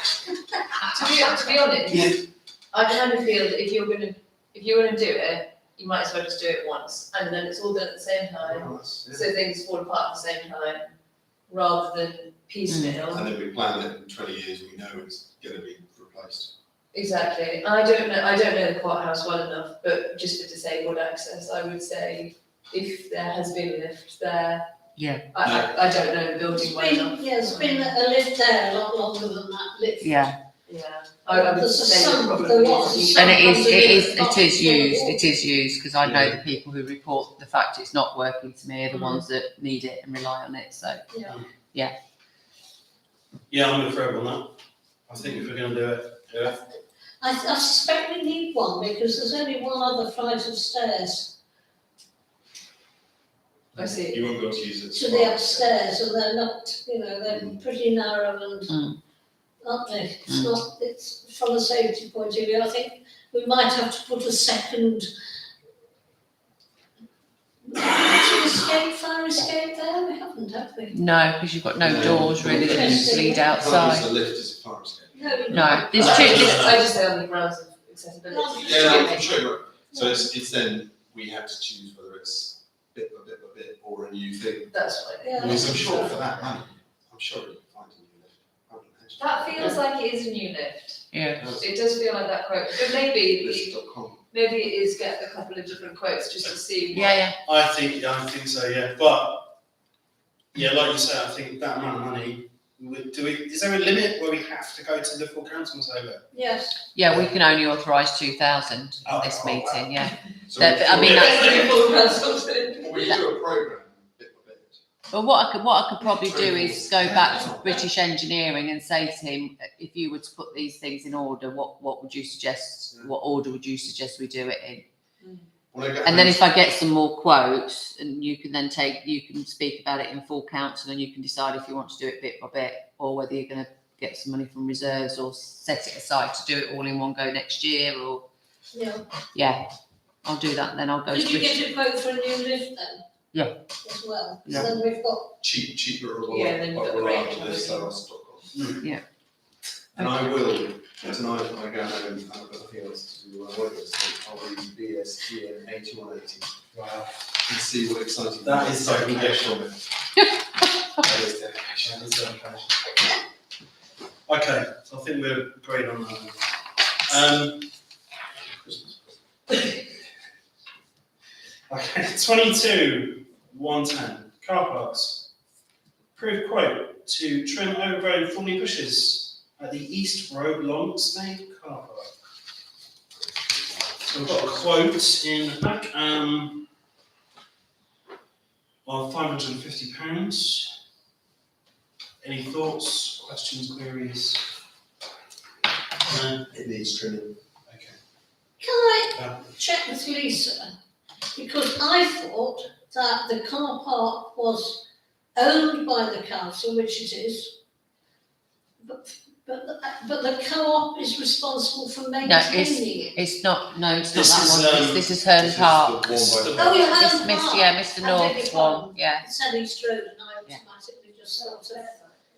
S6: To be honest,
S4: Yeah.
S6: I kind of feel that if you're gonna do it, you might as well just do it once, and then it's all done at the same time,
S4: Oh, that's- yeah.
S6: so things fall apart at the same time, rather than piecemeal.
S4: And then we plan that in 20 years, we know it's going to be replaced.
S6: Exactly. I don't know the courthouse well enough, but just for disabled access, I would say if there has been a lift there.
S1: Yeah.
S6: I don't know the building well enough.
S5: There's been a lift there a lot longer than that lift.
S1: Yeah.
S6: Yeah. I would
S5: There's a
S6: say
S5: some-
S6: probably.
S5: there was.
S1: And it is
S5: It
S1: used, because I know the people who report the fact it's not working to me are the ones that need it and rely on it, so.
S6: Yeah.
S2: Yeah, I'm going to throw it on that. I think if we're going to do it, do it.
S5: I suspect we need one because there's only one other flight of stairs
S6: I see.
S4: You won't be able to use it.
S5: to the upstairs and they're not, they're pretty narrow and,
S1: Mm.
S5: aren't they? It's not, it's from a safety point of view, I think we might have to put a second fire escape there, we haven't, have we?
S1: No, because you've got no doors really that
S5: Interesting.
S1: lead
S4: You can't use
S1: outside.
S4: the lift as a fire escape.
S1: No, there's
S6: I
S1: two,
S6: just say on the grounds of accessibility.
S4: Yeah, I'm sure you're right. So it's then, we have to choose whether it's bit by bit by bit or a new thing.
S6: That's fine.
S5: Yeah.
S4: Because I'm sure for that money, I'm sure you can find a new lift. I would imagine.
S6: That feels like it is a new lift.
S1: Yeah.
S6: It does feel like that quote, but maybe,
S4: List.com.
S6: maybe it is get a couple of different quotes just to see.
S1: Yeah.
S2: I think so, yeah. But, yeah, like you say, I think that amount of money, is there a limit where we have to go to the full council and say, look?
S5: Yes,
S1: Yeah, we can only authorise 2,000 in
S2: Oh,
S1: this
S2: oh, wow.
S1: meeting, yeah.
S4: So
S1: That- I mean,
S4: we do a programme bit by bit.
S1: But what I could probably do is go back to British Engineering and say to him, if you were to put these things in order, what would you suggest, what order would you suggest we do it in?
S4: When I get
S1: And then
S4: hands-
S1: if I get some more quotes, and you can then you can speak about it in full council, and you can decide if you want to do it bit by bit, or whether you're going to get some money from reserves, or set it aside to do it all in one go next year, or,
S5: yeah.
S1: yeah, I'll do that then, I'll go
S5: Did
S1: to
S5: you
S1: British.
S5: get a quote for a new lift then?
S1: Yeah.
S5: As well,
S1: Yeah.
S5: so then we've got,
S4: cheaper
S6: Yeah, then you've got the range of
S4: reliable.
S1: Yeah.
S4: And I will, tonight, when I go home and I've got nothing else to do, I won't I'll read BSGN 8180
S2: Wow.
S4: and see what exciting.
S2: That is
S4: I can get
S2: dedication.
S4: from it. That is dedication.
S2: That is dedication. Okay, so I think we're agreed on that. Okay, 22,110, car parks. Approved quote to trim overgrown thorny bushes at the East Road Long Stay car park. So we've got a quote in the back of £550. Any thoughts, questions, queries? No?
S4: It needs trimming.
S2: Okay.
S5: can I
S2: Yeah.
S5: check with Lisa? Because I thought that the car park was owned by the council, which it is. But the co-op is responsible for maintaining it.
S1: It's not, no, it's not
S2: This
S1: that
S2: is,
S1: one, this is Herne
S4: This is
S1: Park.
S4: the
S2: This is
S4: one
S2: the-
S5: Oh, yeah,
S1: It's
S5: Herne
S1: Mr.
S5: Park.
S1: Yeah, Mr.
S5: I beg
S1: North's
S5: your
S1: one,
S5: pardon.
S1: yeah.
S5: It's at East Road and I
S1: Yeah.
S5: automatically just thought of,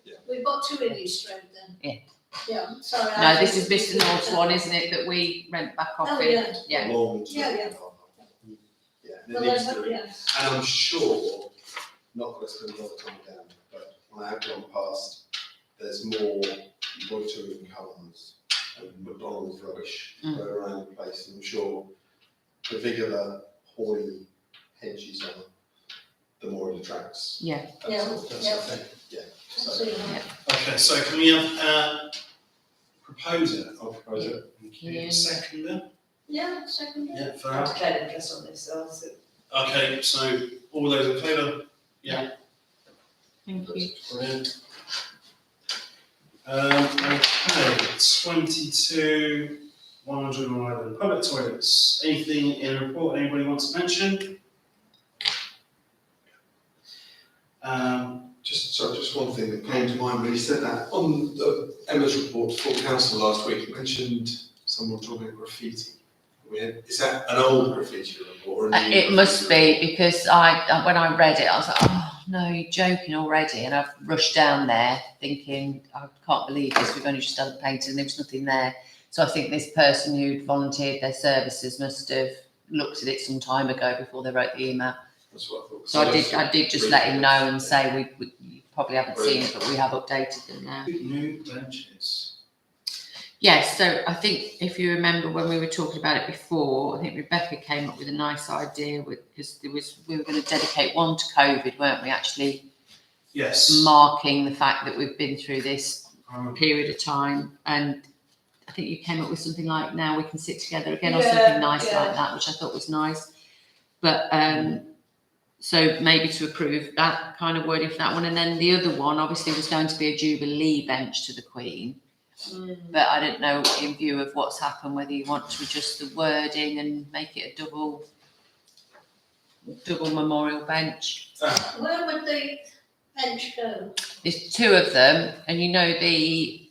S4: Yeah.
S5: we've got two in East Road then.
S1: Yeah.
S5: Yeah, sorry.
S1: No, this is Mr. North's one, isn't it, that we rent back off
S5: Oh,
S1: him?
S5: yeah.
S1: Yeah.
S4: Long
S5: Yeah, yeah.
S4: Yeah, and it
S5: Well,
S4: needs
S5: that's,
S4: doing.
S5: yeah.
S4: And I'm sure, not going to spend a lot of time down, but when I have gone past, there's more loitering cars and McDonald's rubbish
S1: Mm.
S4: going around the place. And I'm sure the bigger the horny hedges are, the more it attracts.
S1: Yeah.
S5: Yeah,
S2: That's
S5: yeah.
S2: okay.
S4: So
S5: So, yeah.
S2: Okay, so can we have proposer?
S4: I'll propose it.
S2: Thank you.
S1: Yeah.
S2: Seconder?
S5: Yeah, second.
S2: Yeah, for
S6: I've
S2: that.
S6: declared interest on this, so I'll see.
S2: Okay, so all those in favour? Yeah.
S1: Thank you.
S2: Brilliant. Okay, 22,111, public toilets. Anything in the report anybody wants to mention?
S4: Just one thing that came to mind when he said that. On Emma's report to full council last week, he mentioned someone talking about graffiti. Is that an old graffiti report or a new?
S1: It must
S4: graffiti
S1: be, because when I read it, I was like, oh, no, you're joking already. And I've rushed down there thinking, I can't believe this, we've only just done the painting and there was nothing there. So I think this person who'd volunteered their services must have looked at it some time ago before they wrote the email.
S4: That's what I thought.
S1: So I did just let him know and say, we you probably haven't seen it, but we have updated them now.
S2: New benches.
S1: Yes, so I think if you remember when we were talking about it before, I think Rebecca came up with a nice idea because we were going to dedicate one to COVID, weren't we? Actually
S2: Yes.
S1: marking the fact that we've been through this
S2: Um,
S1: period of time, and I think you came up with something like "Now we can sit together again" or
S6: Yeah,
S1: something nice
S6: yeah.
S1: like that, which I thought was nice. But so maybe to approve that kind of wording for that one, and then the other one obviously was going to be a Jubilee bench to the Queen. But I don't know, in view of what's happened, whether you want to adjust the wording and make it a double memorial bench.
S5: Where would the bench go?
S1: There's two of them, and you know the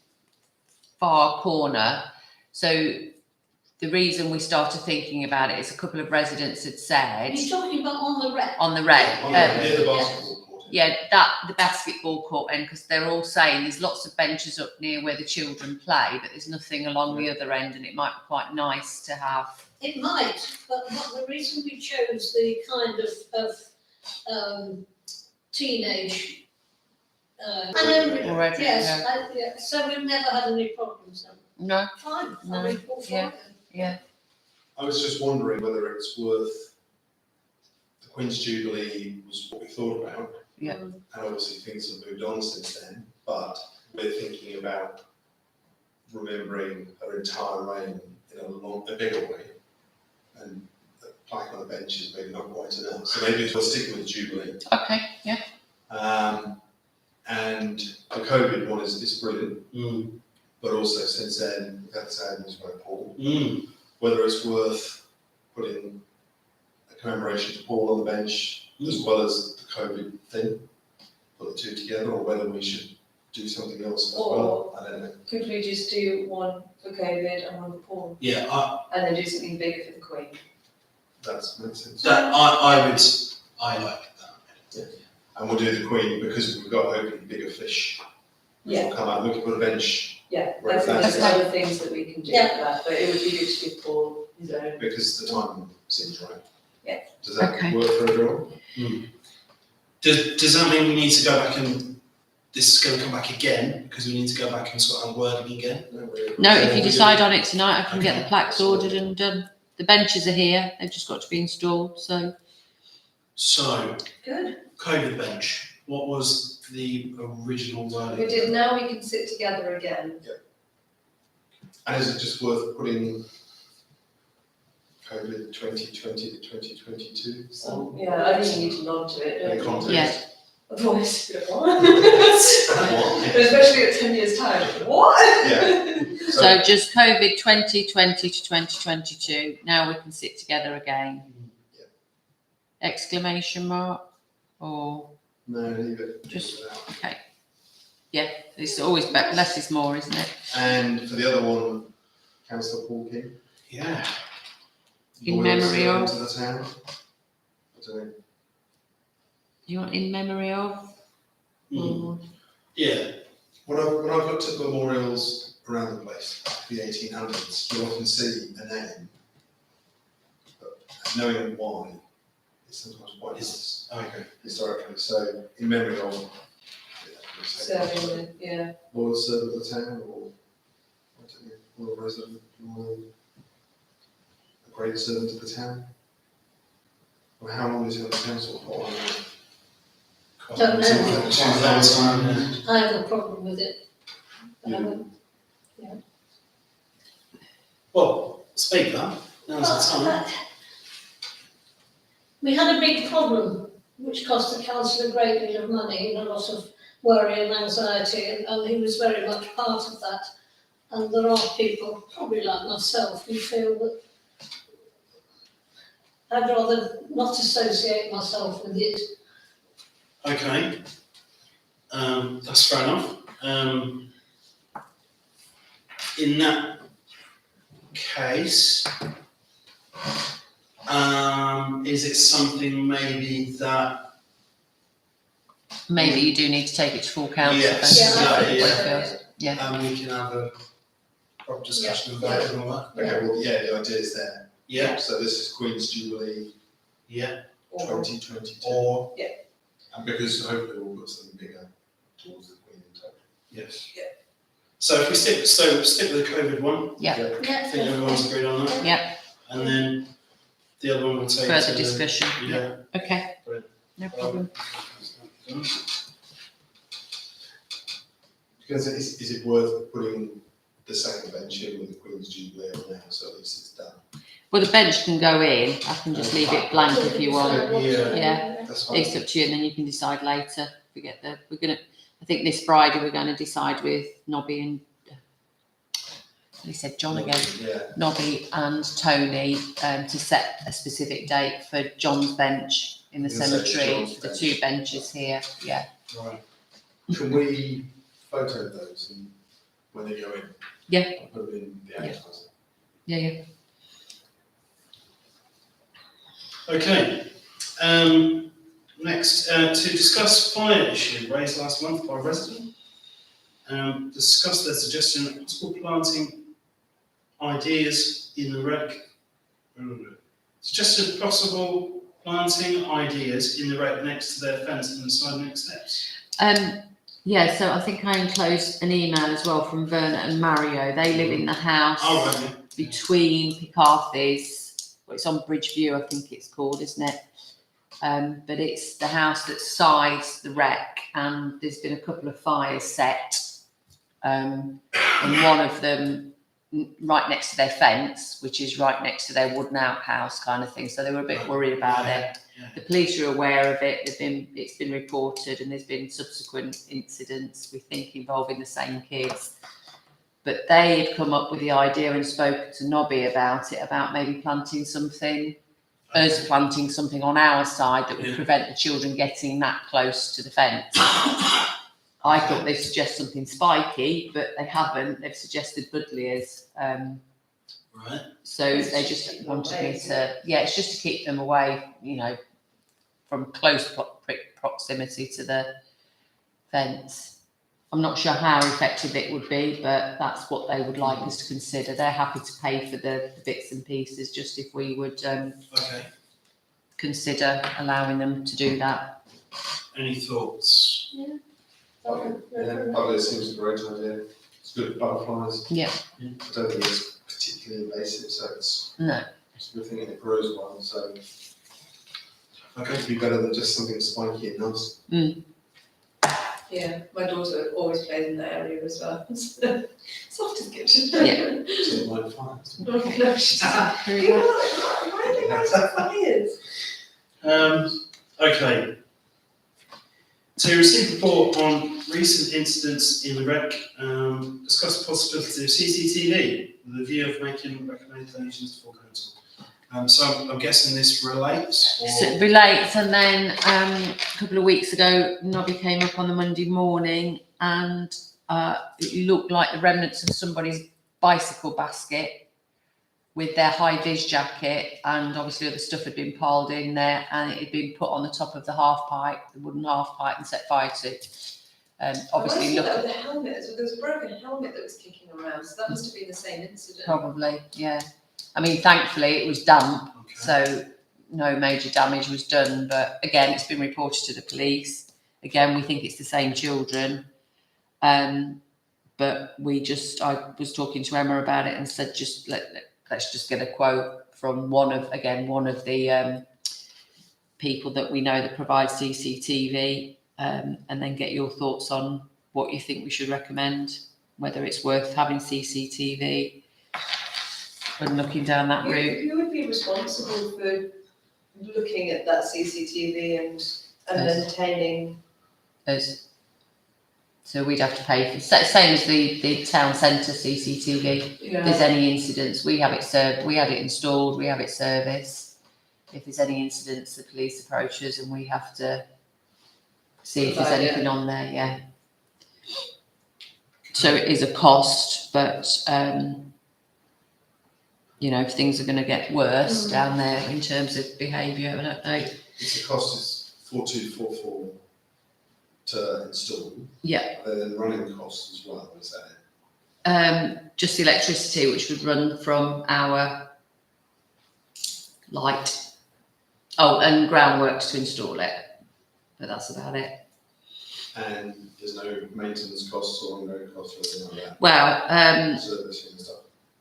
S1: far corner. So the reason we started thinking about it is a couple of residents had
S5: Are
S1: said
S5: you talking about on the rec?
S1: on the red.
S4: Near the basketball court.
S1: Yeah, the basketball court end, because they're all saying there's lots of benches up near where the children play, but there's nothing along the other end, and it might be quite nice to have.
S5: It might, but the reason we chose the kind of teenage
S1: Already,
S5: Yes, yeah, so we've never had any problems then.
S1: No,
S5: Fine,
S1: No,
S5: I mean, all fine.
S1: yeah. yeah.
S4: I was just wondering whether it's worth, the Queen's Jubilee was what we thought about.
S1: Yeah.
S4: And obviously things have moved on since then, but we're thinking about remembering her entire reign in a bigger way. And the plaque on the bench is maybe not quite enough, so maybe we'll stick with Jubilee.
S1: Okay, yeah.
S4: And the COVID one is brilliant,
S2: Mm.
S4: but also since then, we've had the sad news by Paul.
S2: Mm.
S4: Whether it's worth putting a commemoration to Paul on the bench as well as the COVID thing, put the two together, or whether we should do something else as well, I don't know.
S6: Could we just do one for COVID and one for Paul,
S2: Yeah,
S6: and then do something bigger for the Queen?
S4: That makes sense.
S2: I like that.
S4: And we'll do the Queen because we've got hopefully bigger fish. Which will come out, we can put a bench,
S6: Yeah,
S4: Right,
S6: I think there's
S1: that's-
S6: other things that we can do
S5: Yeah.
S6: for that, but it would be good to give Paul his own.
S4: because the time seems right.
S6: Yeah.
S4: Does that
S1: Okay.
S4: work for everyone?
S2: Does that mean we need to go back and, this is going to come back again, because we need to go back and sort of wording again?
S1: No, if you decide on it tonight, I can get the plaques ordered and done. The benches are here, they've just got to be installed, so.
S2: So,
S6: Good.
S2: COVID bench, what was the original wording?
S6: We did, now we can sit together again.
S4: And is it just worth putting COVID 2020 to 2022?
S6: So, yeah, I think you need to nod to it,
S4: In
S6: don't you?
S4: context?
S1: Yeah.
S6: Otherwise, what?
S4: What?
S6: Especially at 10 years' time. What?
S4: Yeah.
S1: So just COVID 2020 to 2022, now we can sit together again.
S4: Yeah.
S1: Exclamation mark, or,
S4: No, leave it.
S1: Just-
S4: leave it out.
S1: okay. Yeah, it's always better, less is more, isn't it?
S4: And for the other one, Councillor Paul King.
S2: Yeah.
S1: In
S4: loyal
S1: memory of-
S4: servant to the town. I don't know.
S1: You want in memory of?
S2: Mm. Yeah.
S4: When I've looked at memorials around the place, the 1800s, you often see a name, but knowing why is sometimes quite nice,
S2: Okay.
S4: historically. So, in memory of
S6: Serving the, yeah.
S4: loyal servant of the town, or I don't know, loyal resident, loyal, a great servant of the town. Or how long is he on the council for?
S5: Don't know.
S2: Yeah.
S5: I have a problem with it.
S4: Yeah.
S2: Well, speak that. Now's the time.
S5: We had a big problem, which cost the council a great deal of money and a lot of worry and anxiety, and he was very much part of that. And there are people, probably like myself, who feel that I'd rather not associate myself with it.
S2: Okay. That's fair enough. In that case, is it something maybe that,
S1: Maybe you do need to take it to full council.
S2: Yes,
S1: then.
S5: Yeah, I
S2: think
S1: What
S2: so.
S1: it feels. Yeah,
S2: we can have a proper discussion about it and all that?
S4: Okay, well, yeah, the idea is there.
S2: Yeah,
S4: So this is Queen's Jubilee
S2: yeah.
S6: Or
S4: 2022.
S2: Or,
S4: And because hopefully we'll put something bigger towards the Queen in touch.
S2: yes. So if we stick with the COVID one,
S1: yeah,
S2: I think everyone's agreed on that.
S1: yeah,
S2: And then the other one we'll take
S1: further
S2: to the-
S1: discussion.
S2: Yeah.
S1: Okay,
S2: Brilliant.
S1: no problem.
S4: Because is it worth putting the second bench in with the Queen's Jubilee on now, so at least it's done?
S1: Well, the bench can go in, I can just leave it blank if you want.
S2: Yeah.
S1: Yeah.
S4: That's fine.
S1: It's up to you, and then you can decide later. I think this Friday we're going to decide with Nobby and, he said John again,
S4: Yeah,
S1: Nobby and Tony, to set a specific date for John's bench in the
S4: In the centre,
S1: cemetery,
S4: John's
S1: the
S4: bench.
S1: two benches here, yeah.
S2: Right.
S4: can we photo those and when they go in?
S1: Yeah.
S4: I'll put them in the advertising.
S1: Yeah, yeah.
S2: Okay. Next, to discuss fire issue raised last month by a resident. Discuss their suggestion of possible planting ideas in the rec. Suggested possible planting ideas in the rec next to their fence and the side next steps.
S1: Yeah, so I think I enclosed an email as well from Verna and Mario. They live in the house
S2: Oh, right, yeah.
S1: between Picarthy's, well, it's on Bridgeview, I think it's called, isn't it? But it's the house that sides the wreck, and there's been a couple of fires set. And one of them right next to their fence, which is right next to their wooden outhouse kind of thing. So they were a bit worried about it.
S2: Yeah.
S1: The police are aware of it. It's been reported, and there's been subsequent incidents, we think, involving the same kids. But they had come up with the idea and spoken to Nobby about it, about maybe planting something, us planting something on our side that would
S2: Yeah.
S1: prevent the children getting that close to the fence. I thought they'd suggest something spiky, but they haven't. They've suggested buddleias.
S2: Right.
S1: So
S6: It's
S1: they
S6: just
S1: just
S6: keep them
S1: wanted
S6: away,
S1: me
S6: isn't
S1: to, yeah, it's just to keep them away, from close proximity to the fence. I'm not sure how effective it would be, but that's what they would like us to consider. They're happy to pay for the bits and pieces, just if we would
S2: Okay.
S1: consider allowing them to do that.
S2: Any thoughts?
S4: Yeah, buddleia seems a great idea. It's good for butterflies.
S1: Yeah.
S4: I don't think it's particularly invasive, so it's
S1: No.
S4: a good thing, and it grows well, so
S2: Okay.
S4: it'd be better than just something spiky and nice.
S6: Yeah, my daughter always plays in that area as well. Soft as kitchen.
S1: Yeah.
S4: So it might fly.
S6: Oh, no, she doesn't. People are like, why are they lighting fires?
S2: Okay. So you received a report on recent incidents in the wreck. Discuss the possibility of CCTV with a view of making recommendations for council. So I'm guessing this relates, or
S1: So it relates, and then a couple of weeks ago, Nobby came up on the Monday morning, and it looked like the remnants of somebody's bicycle basket with their high-vis jacket, and obviously other stuff had been piled in there, and it had been put on the top of the half pipe, the wooden half pipe, and set fire to. Obviously,
S6: I
S1: look,
S6: that with the helmet, so there was a broken helmet that was kicking around, so that must have been the same incident.
S1: probably, yeah. I mean, thankfully, it was damp.
S2: okay.
S1: So no major damage was done, but again, it's been reported to the police. Again, we think it's the same children. But I was talking to Emma about it and said, let's just get a quote from one of the people that we know that provide CCTV, and then get your thoughts on what you think we should recommend, whether it's worth having CCTV. When looking down that route.
S6: Who would be responsible for looking at that CCTV and maintaining?
S1: Us. So we'd have to pay for, same as the town centre CCTV. If there's any incidents, we have it installed, we have it serviced. If there's any incidents, the police approach us and we have to see if there's
S6: Provide it.
S1: anything on there, yeah. So it is a cost, but if things are going to get worse down there in terms of behaviour, I don't know.
S4: It's the cost is 4244 to install.
S1: Yeah.
S4: And then running costs as well, is that it?
S1: Just electricity, which would run from our light. Oh, and groundworks to install it. But that's about it.
S4: And there's no maintenance costs or ongoing costs or anything like
S1: Well,
S4: that? Servicing and stuff.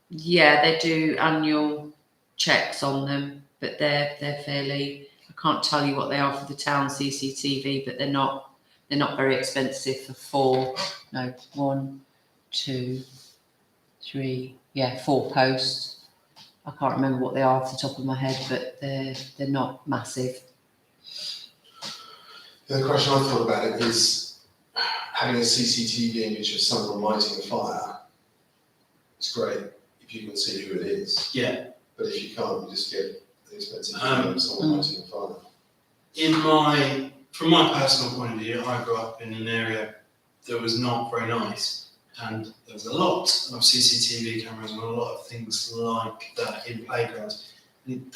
S1: yeah, they do annual checks on them, but they're fairly, I can't tell you what they are for the town CCTV, but they're not very expensive for 4 posts. I can't remember what they are off the top of my head, but they're not massive.
S4: The other question I thought about it is having a CCTV image of someone lighting a fire. It's great if you can see who it is.
S2: Yeah.
S4: But if you can't, you just get the expensive video of someone lighting a fire.
S2: From my personal point of view, I grew up in an area that was not very nice, and there was a lot of CCTV cameras and a lot of things like that in playgrounds. And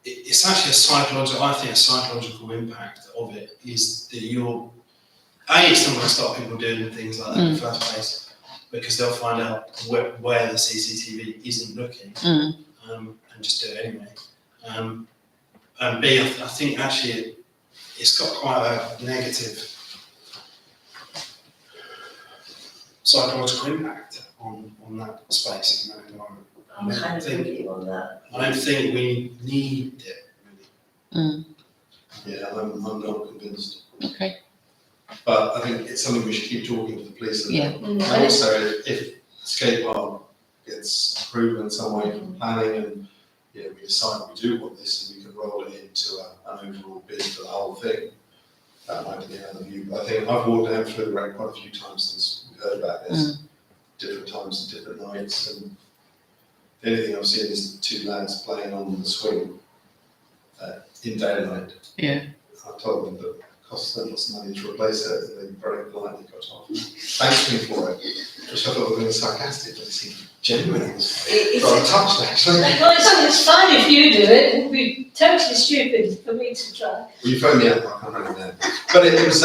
S2: it's actually a psychological impact of it is that it's not going to stop people doing things like that in the first place, because they'll find out where the CCTV isn't looking, and just do it anyway. And B, I think actually it's got quite a negative psychological impact on that space and that environment.
S6: I'm kind of with you on that.
S2: I don't think we need it, really.
S4: Yeah, I'm not convinced.
S1: Okay.
S4: But I think it's something we should keep talking to the police about.
S1: Yeah.
S4: And also, if skate park gets approved in some way from planning and, you know, we decide we do want this and we can roll it into an overall bid for the whole thing, that might be another view. But I think I've walked down through the rec quite a few times since we heard about this, different times and different nights, and the only thing I've seen is the two lads playing on the swing in daylight.
S1: Yeah.
S4: I told them that it costs them lots of money to replace it, and they very politely got off. Thanks me for it, which I thought was being sarcastic, but it seemed genuine. It was rather touched, actually.
S5: Well, it's fine if you do it, it would be totally stupid for me to try.
S4: Well, you phoned me up, I can't remember now. But it was,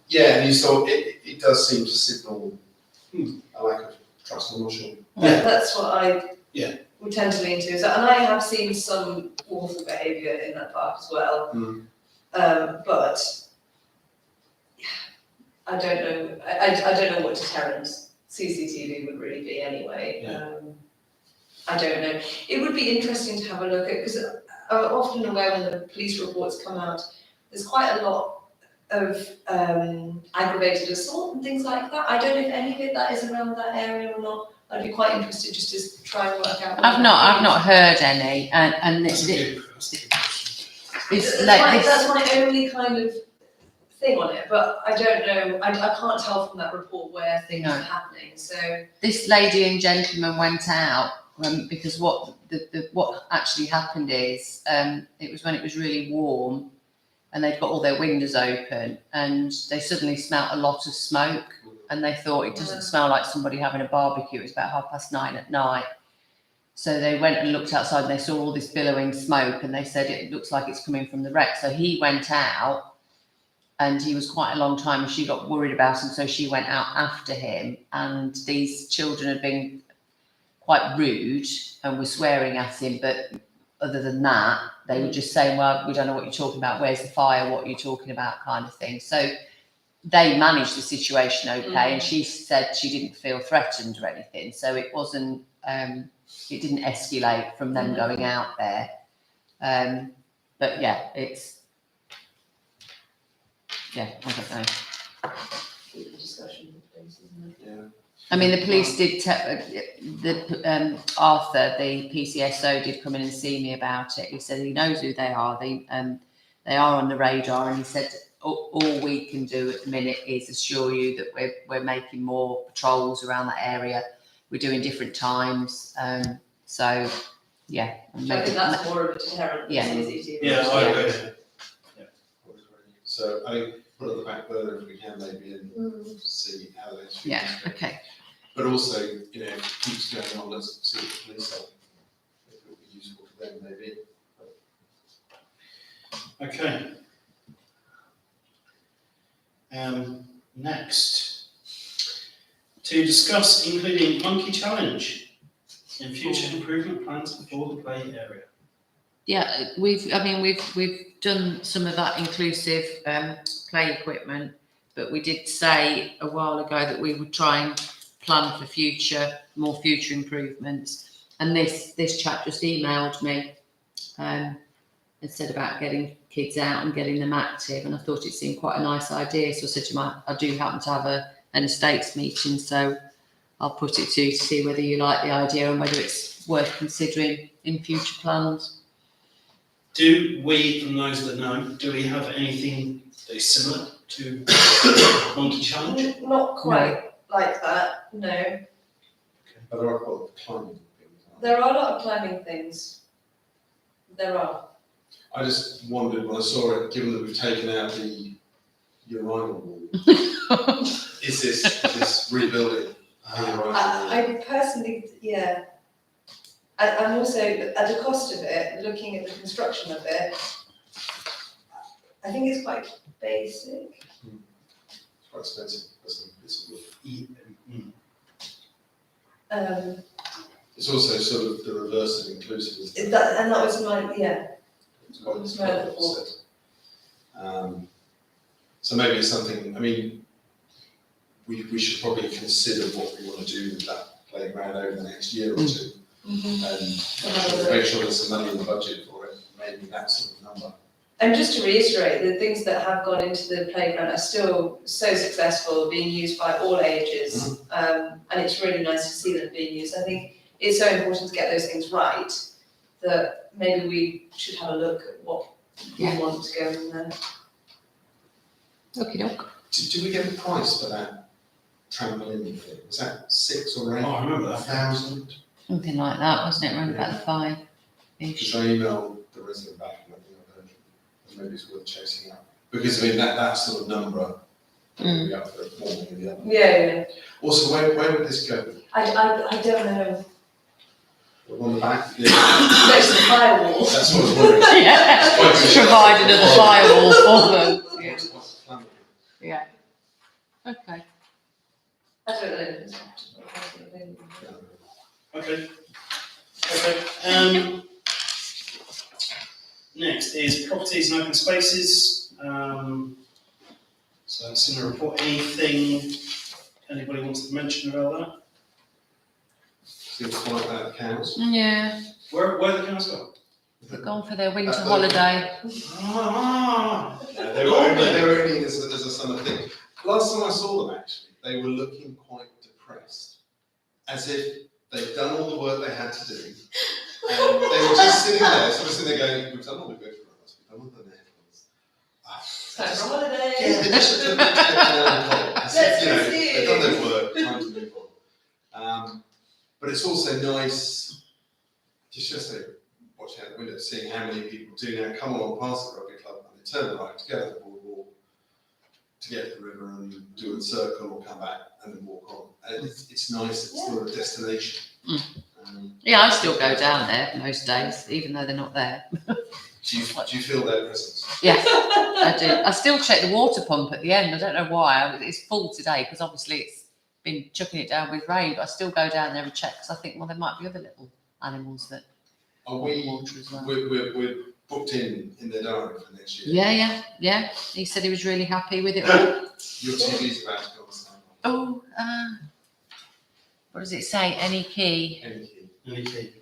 S4: yeah, and you saw, it does seem to signal a lack of trust, I'm not sure.
S2: Yeah.
S6: That's what I
S2: Yeah.
S6: would tend to lean to. So, and I have seen some awful behaviour in that park as well. But yeah, I don't know. I don't know what deterrent CCTV would really be anyway.
S2: Yeah.
S6: I don't know. It would be interesting to have a look at, because I'm often aware when the police reports come out, there's quite a lot of aggravated assault and things like that. I don't know if any of that is around that area or not. I'd be quite interested just to try and work out.
S1: I've not heard any, and
S2: That's
S1: it's,
S2: a good question.
S1: it's like this.
S6: That's my only kind of thing on it, but I don't know. I can't tell from that report where things are happening. So
S1: This lady and gentleman went out because what what actually happened is it was when it was really warm and they'd got all their windows open and they suddenly smelt a lot of smoke and they thought it doesn't smell like somebody having a barbecue. It was about 9:30 at night. So they went and looked outside and they saw all this billowing smoke and they said it looks like it's coming from the wreck. So he went out and he was quite a long time and she got worried about him. So she went out after him and these children had been quite rude and were swearing at him. But other than that, they were just saying, well, we don't know what you're talking about. Where's the fire? What are you talking about? Kind of thing. So they managed the situation okay. And she said she didn't feel threatened or anything. So it wasn't, it didn't escalate from them going out there. But yeah, it's, yeah, I don't know.
S6: keep the discussion in place, isn't it?
S4: Yeah.
S1: I mean, the police did, Arthur, the PCSO, did come in and see me about it. He said he knows who they are. They are on the radar, and he said all we can do at the minute is assure you that we're making more patrols around that area. We're doing different times. So yeah,
S6: So I think that's more of a deterrent than
S1: Yeah.
S6: CCTV.
S2: Yeah, I agree.
S4: So I think put it on the back burner if we can maybe and see how the next few
S1: yeah,
S4: months go.
S1: okay.
S4: But also, you know, if it keeps going on, let's see what the police say. If it will be useful for them maybe.
S2: Okay. Next, to discuss including monkey challenge in future improvement plans for the play area.
S1: Yeah, we've done some of that inclusive play equipment, but we did say a while ago that we would try and plan for more future improvements. And this chap just emailed me and said about getting kids out and getting them active, and I thought it seemed quite a nice idea. So I said to him, I do happen to have an estates meeting, so I'll put it to you to see whether you like the idea and whether it's worth considering in future plans.
S2: Do we, from those that know, do we have anything that is similar to monkey challenge?
S6: Not quite like that, no.
S4: But there are quite a lot of climbing things. aren't
S6: There are a lot of climbing things. There are.
S4: I just wondered when I saw it, given that we've taken out the urinal wall, is this rebuilding a urinal wall?
S6: I personally, yeah. I'm also, at the cost of it, looking at the construction of it, I think it's quite basic.
S4: It's quite expensive. It's also sort of the reverse of inclusive. Isn't it?
S6: That was my, yeah.
S4: It's quite
S6: It's my other
S4: opposite. So maybe it's something, I mean, we should probably consider what we want to do with that playground over the next year or two. And make sure there's some money in the budget for it, maybe that sort of number.
S6: And just to reiterate, the things that have gone into the playground are still so successful, being used by all ages. And it's really nice to see them being used. I think it's so important to get those things right that maybe we should have a look at what we want to go in there.
S1: Okie doke.
S4: Did we get a price for that trampoline thing? Was that 6 or 8?
S2: Oh, I remember that.
S4: 1,000?
S1: Something like that, wasn't it? Around about the 5-ish.
S4: Because I emailed the resident back and I think I've heard, and maybe it's worth chasing up. Because I mean, that sort of number, will be up for more than the other.
S6: Yeah.
S4: Also, where would this go?
S6: I don't know.
S4: On the back? Yeah.
S6: Next to the firewall.
S4: That's what I was wondering.
S1: Yeah. Provide another firewall for them.
S4: What's the plan?
S1: Yeah. Okay.
S6: I don't know. It's not-
S2: Okay. Next is properties and open spaces. So it's in the report. Anything anybody wants to mention about that?
S4: Seems quite about cows.
S1: Yeah.
S2: Where the cows go?
S1: They've gone for their winter holiday.
S2: Ah,
S4: They were only as a summer thing. Last time I saw them, actually, they were looking quite depressed, as if they'd done all the work they had to do, and they were just sitting there. So we're sitting there going, "We've done all the good for us. We've done all the networks."
S6: Time for holiday.
S4: Yeah, they just took it down the hole. I said, you know, they've done their work. Time to move on. But it's also nice, just to watching out the window, seeing how many people do now come along past the rugby club and they turn right to go to the boardwalk, to get to the river and do a circle or come back and then walk on. And it's nice, it's sort of a destination.
S1: Yeah, I still go down there most days, even though they're not there.
S4: Do you feel their presence?
S1: Yeah, I do. I still check the water pump at the end. I don't know why. It's full today because obviously it's been chucking it down with rain, but I still go down there and check because I think, well, there might be other little animals that
S4: Are
S1: want
S4: we,
S1: water as well.
S4: we're booked in their diary for next year?
S1: Yeah. He said he was really happy with it all.
S4: Your TV's about to go on standby.
S1: Oh, what does it say? Any key?
S4: Any key?
S2: any key.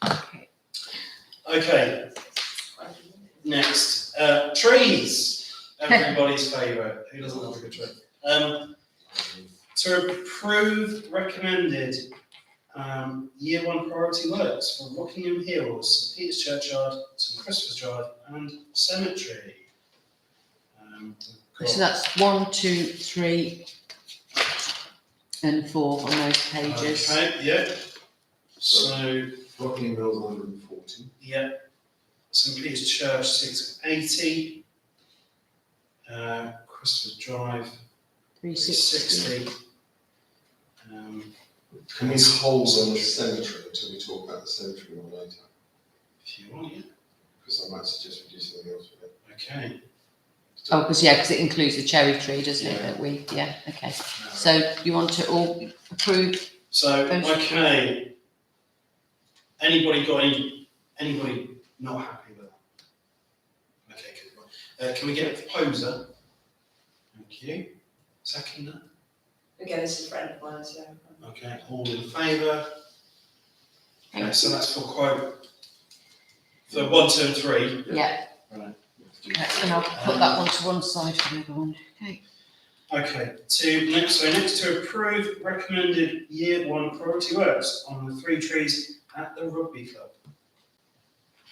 S1: Okay.
S2: Okay, next, trees. Everybody's favourite. Who doesn't love a good tree? To approve recommended year 1 priority works for Rockingham Hills, St Peter's Churchyard, St Christopher's Drive, and Cemetery.
S1: So that's 1, 2, 3, and 4 on those pages.
S2: Okay, yeah. So,
S4: Rockingham Mill's 140.
S2: yeah. St Peter's Church 680. Christopher's Drive
S1: 360.
S2: 360.
S4: Can we hold on the cemetery until we talk about the cemetery one later?
S2: If you want, yeah.
S4: Because I might suggest we do something else with it.
S2: Okay.
S1: Oh, because it includes the cherry tree, doesn't it?
S4: Yeah.
S1: Okay. So you want to all approve?
S2: So,
S1: Those
S2: okay. Anybody not happy with that? Okay, good. Can we get a proposer? Thank you. Seconder?
S6: Again, this is a friend of mine, so.
S2: Okay, all in favour? Okay, so that's for quote. For 1, 2 and 3.
S1: Yeah.
S2: Right.
S1: Okay, and I'll put that one to one side for the other one. Okay.
S2: Okay, next to approve recommended year 1 priority works on the 3 trees at the rugby club.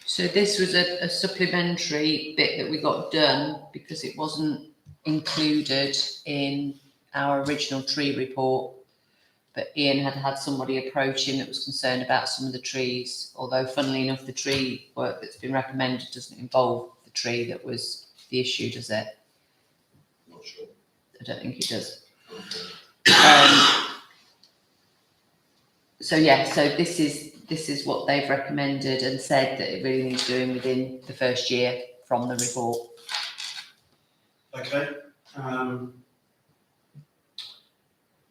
S1: So this was a supplementary bit that we got done because it wasn't included in our original tree report. But Ian had somebody approach him that was concerned about some of the trees, although funnily enough, the tree work that's been recommended doesn't involve the tree that was the issue, does it?
S4: Not sure.
S1: I don't think it does.
S4: Okay.
S1: So this is what they've recommended and said that it really needs doing within the first year from the report.
S2: Okay.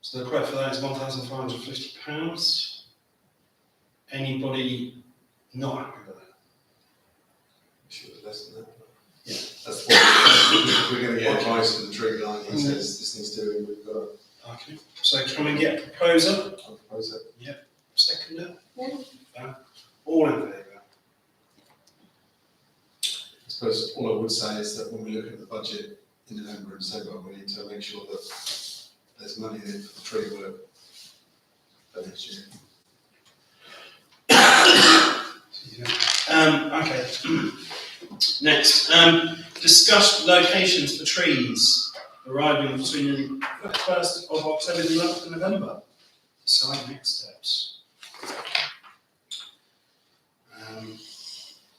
S2: So the quote for that is £1,550. Anybody not happy with that?
S4: Sure, it's less than that. That's what, if we're gonna get advice from the tree line, he says this needs doing, we've got to,
S2: Okay, so can we get a proposal?
S4: I'll propose it.
S2: Seconder?
S5: Yeah.
S2: All in favour?
S4: I suppose all I would say is that when we look at the budget in November and December, we need to make sure that there's money in it for the tree work for next year.
S2: Okay. Next, discuss locations for trees arriving between the 1st of October and the 11th of November. Decide next steps.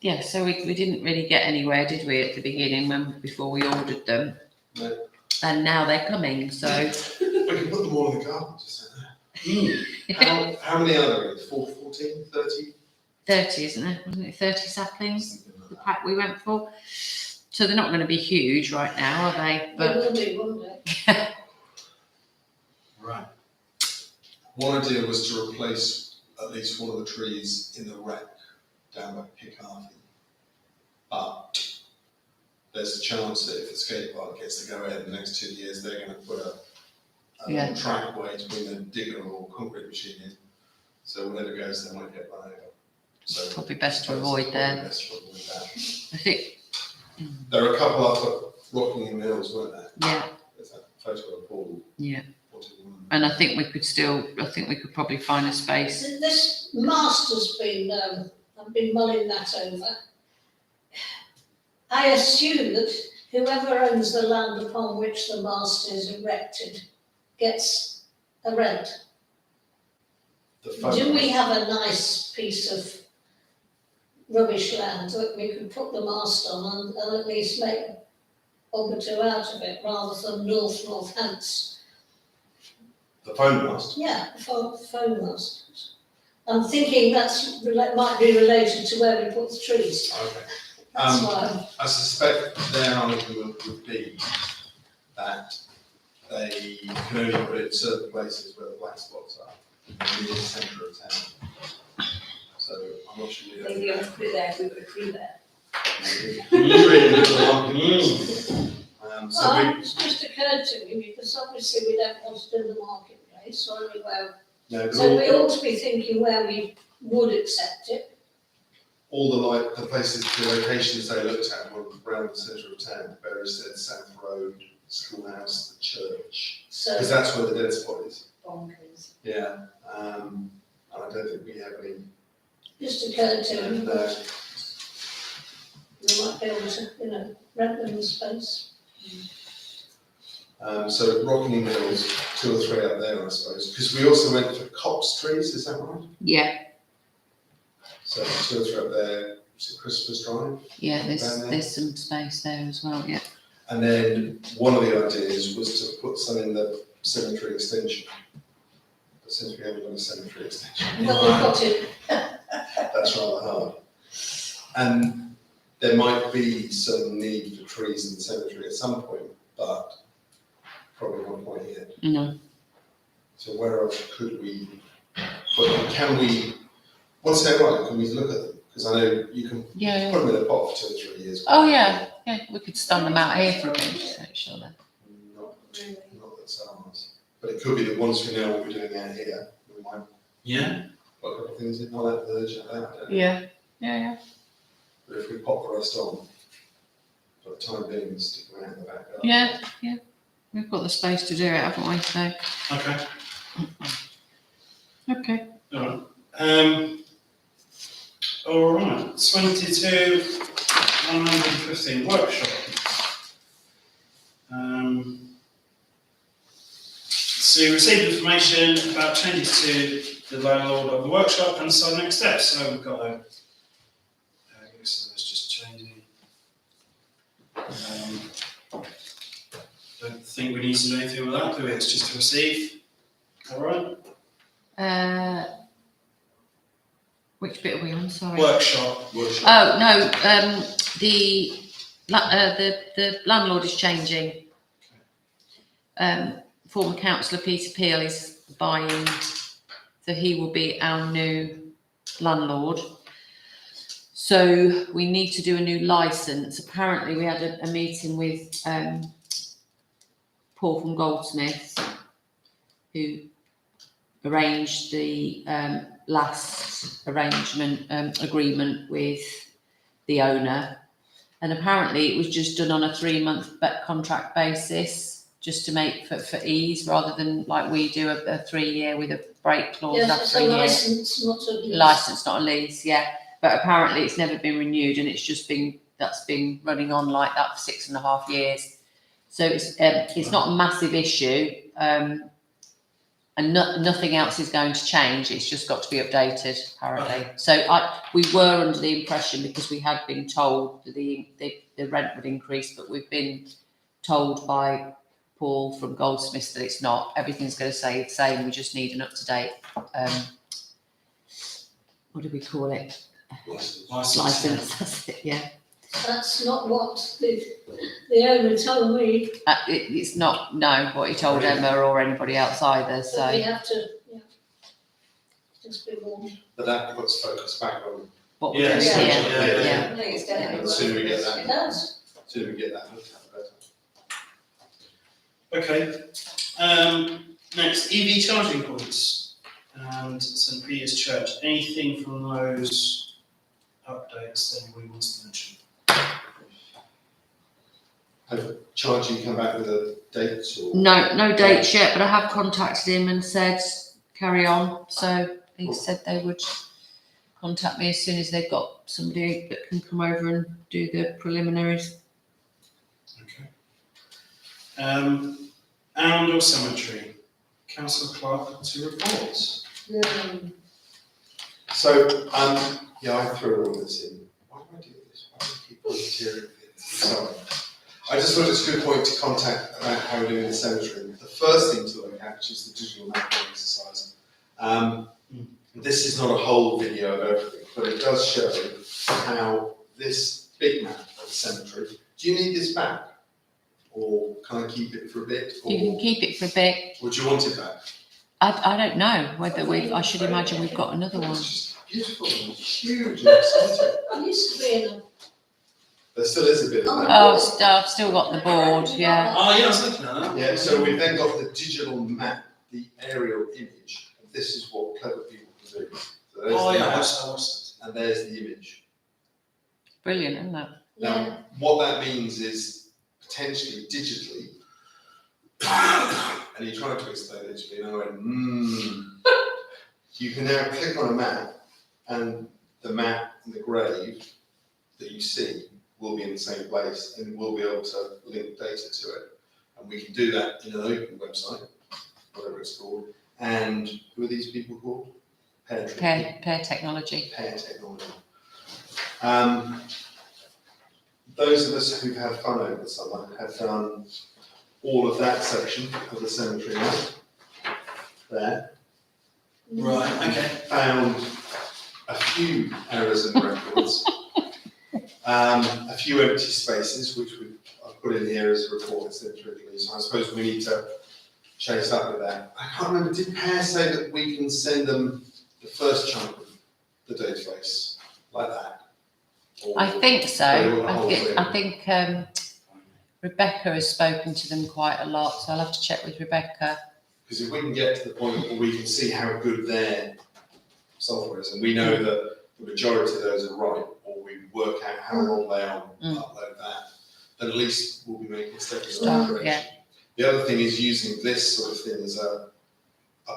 S1: Yeah, so we didn't really get anywhere, did we, at the beginning before we ordered them?
S4: No.
S1: And now they're coming, so
S4: We can put them all in the garden, just like that. How many are there? 14, 30?
S1: 30, isn't it? Wasn't it 30 saplings,
S4: Something like
S1: the
S4: that.
S1: pack we went for? So they're not going to be huge right now, are they?
S5: They
S1: But
S5: will be, won't they?
S2: Right.
S4: One idea was to replace at least one of the trees in the wreck down by Picardy. But there's a chance that if the skate park gets to go ahead in the next 2 years, they're going to put a
S1: Yeah.
S4: trackway to bring the digger or concrete machine in. So whenever it goes, they might get run over. So
S1: probably best to
S4: probably
S1: avoid that.
S4: best to avoid that.
S1: I think,
S4: There are a couple up at Rockingham Hills, weren't there?
S1: yeah,
S4: There's that photo of Paul.
S1: yeah.
S4: wanted one.
S1: And I think we could probably find a space.
S5: This master's been, I've been mulling that over. I assume that whoever owns the land upon which the mast is erected gets a rent.
S4: The
S5: Do
S4: photo.
S5: we have a nice piece of rubbish land that we could put the mast on and at least make a bob or two out of it rather than north-hants?
S4: The phone mast.
S5: Yeah, phone mast. I'm thinking might be related to where we put the trees.
S4: Okay.
S5: That's why.
S4: I suspect their argument would be that they can only put it in certain places where the black spots are, near the centre of town. So I'm not sure.
S6: Maybe you have to put it there if we put a tree there.
S4: So
S5: It's just occurred to me because obviously we don't want to do the marketplace or anywhere. So we ought to be thinking where we would accept it.
S4: all the places, the locations they looked at were around the centre of town, Berrystead, South Road, Schoolhouse, the church,
S5: So
S4: because that's where the dead spot is.
S6: Bonkers.
S4: Yeah, and I don't think we have any.
S5: just occurred to me
S4: And,
S5: that we might be able to, rent them the space.
S4: so Rockingham Hills, 2 or 3 up there, I suppose, because we also went for copse trees, is that right?
S1: Yeah,
S4: So 2 or 3 up there, is it Christmas Drive?
S1: yeah,
S4: Down there?
S1: there's some space there as well, yeah.
S4: And then one of the ideas was to put some in the cemetery extension. But since we haven't done a cemetery extension,
S5: But we've got it,
S4: that's rather hard. And there might be some need for trees in the cemetery at some point, but probably not quite yet.
S1: No,
S4: So where else could we put them? Can we, once they're right, can we look at them? Because I know you can
S1: yeah.
S4: put them in a pot for 2 or 3 years.
S1: Oh, yeah, we could stand them out here for a bit, so sure then.
S4: Not that sounds, but it could be that once we know what we're doing out here, we might
S2: Yeah.
S4: put a couple of things in, not that urgent, I don't know.
S1: Yeah.
S4: But if we pop the rest on, for the time being, stick them out in the back garden.
S1: Yeah. We've got the space to do it, haven't we, so,
S2: Okay.
S1: okay.
S2: All right. 22 115 workshop. So you received information about changes to the landlord of the workshop and some next steps. So we've got a. I guess that's just changing. Don't think we need to do anything with that, do we? It's just to receive. All right.
S1: Which bit are we on, sorry?
S2: Workshop.
S1: Oh, no, the landlord is changing. Former councillor Peter Peel is buying, so he will be our new landlord. So we need to do a new licence. Apparently we had a meeting with Paul from Goldsmiths, who arranged the last agreement with the owner. And apparently it was just done on a 3-month contract basis, just to make for ease, rather than like we do a 3-year with a break clause
S5: Yes,
S1: after
S5: it's
S1: a
S5: a
S1: year.
S5: licence, not a lease.
S1: License, not a lease, yeah. But apparently it's never been renewed, and it's just been running on like that for 6.5 years. So it's not a massive issue, and nothing else is going to change. It's just got to be updated, apparently.
S2: Okay.
S1: So we were under the impression, because we had been told that the rent would increase, but we've been told by Paul from Goldsmiths that it's not. Everything's going to stay the same. We just need an up-to-date, what do we call it? License. That's it, yeah.
S5: That's not what the owner told me,
S1: It's not, no, what he told Emma or anybody else either,
S5: but we
S1: so
S5: have to, just be warned.
S4: But that puts focus back on,
S1: what we're
S2: Yeah,
S1: doing
S2: yeah,
S1: here,
S2: yeah.
S1: yeah.
S6: I think it's
S4: and
S6: definitely.
S4: the sooner we get
S5: It
S4: that,
S5: does.
S4: the sooner we get that looked at, the better.
S2: Okay, next, EV charging points and St Peter's Church. Anything from those updates that anybody wants to mention?
S4: Have Charging come back with a date or?
S1: No dates yet, but I have contacted him and said, carry on, so he said they would contact me as soon as they've got somebody that can come over and do the preliminaries.
S2: Okay. Arundel Cemetery, Councillor Clark to report.
S4: So, yeah, I threw all this in. Why do I do this? Why do I keep volunteering for this? Sorry. I just thought it's a good point to contact about how we're doing the cemetery. The first thing to look at, which is the digital mapping exercise. This is not a whole video of everything, but it does show how this big map of the cemetery. Do you need this back? Or can I keep it for a bit? Or
S1: You can keep it for a bit.
S4: would you want it back?
S1: I don't know whether I should imagine we've got another one.
S4: It's just beautiful and huge and exciting.
S5: I used to be in a.
S4: There still is a bit of that.
S1: Oh, I've still got the board, yeah.
S2: Oh, yeah, I was looking at that.
S4: Yeah, so we've then got the digital map, the aerial image. And this is what clever people can do. So there's
S2: Oh,
S4: the
S2: yeah, I
S4: map,
S2: watched
S4: and there's the image.
S1: Brilliant, isn't it?
S5: Yeah,
S4: Now, what that means is potentially digitally, and you're trying to explain it to me, and I went, you can now click on a map, and the map and the grave that you see will be in the same place, and we'll be able to link data to it. And we can do that in an open website, whatever it's called. And who are these people called? Pear
S1: Technology.
S4: Pear Technology. Those of us who've had fun over the summer have done all of that section of the cemetery map there.
S2: it. Right, okay.
S4: Found a few errors in records, a few empty spaces, which I've put in here as a report instead of release. So I suppose we need to chase up with that. I can't remember, did Pear say that we can send them the first chunk of the database like that? Or
S1: I think so.
S4: they want the whole thing?
S1: I think Rebecca has spoken to them quite a lot, so I'll have to check with Rebecca.
S4: Because if we can get to the point where we can see how good their software is, and we know that the majority of those are right, or we work out how long they are and upload that, then at least we'll be making steps in the right
S1: Start,
S4: direction. The other thing is using this sort of thing as a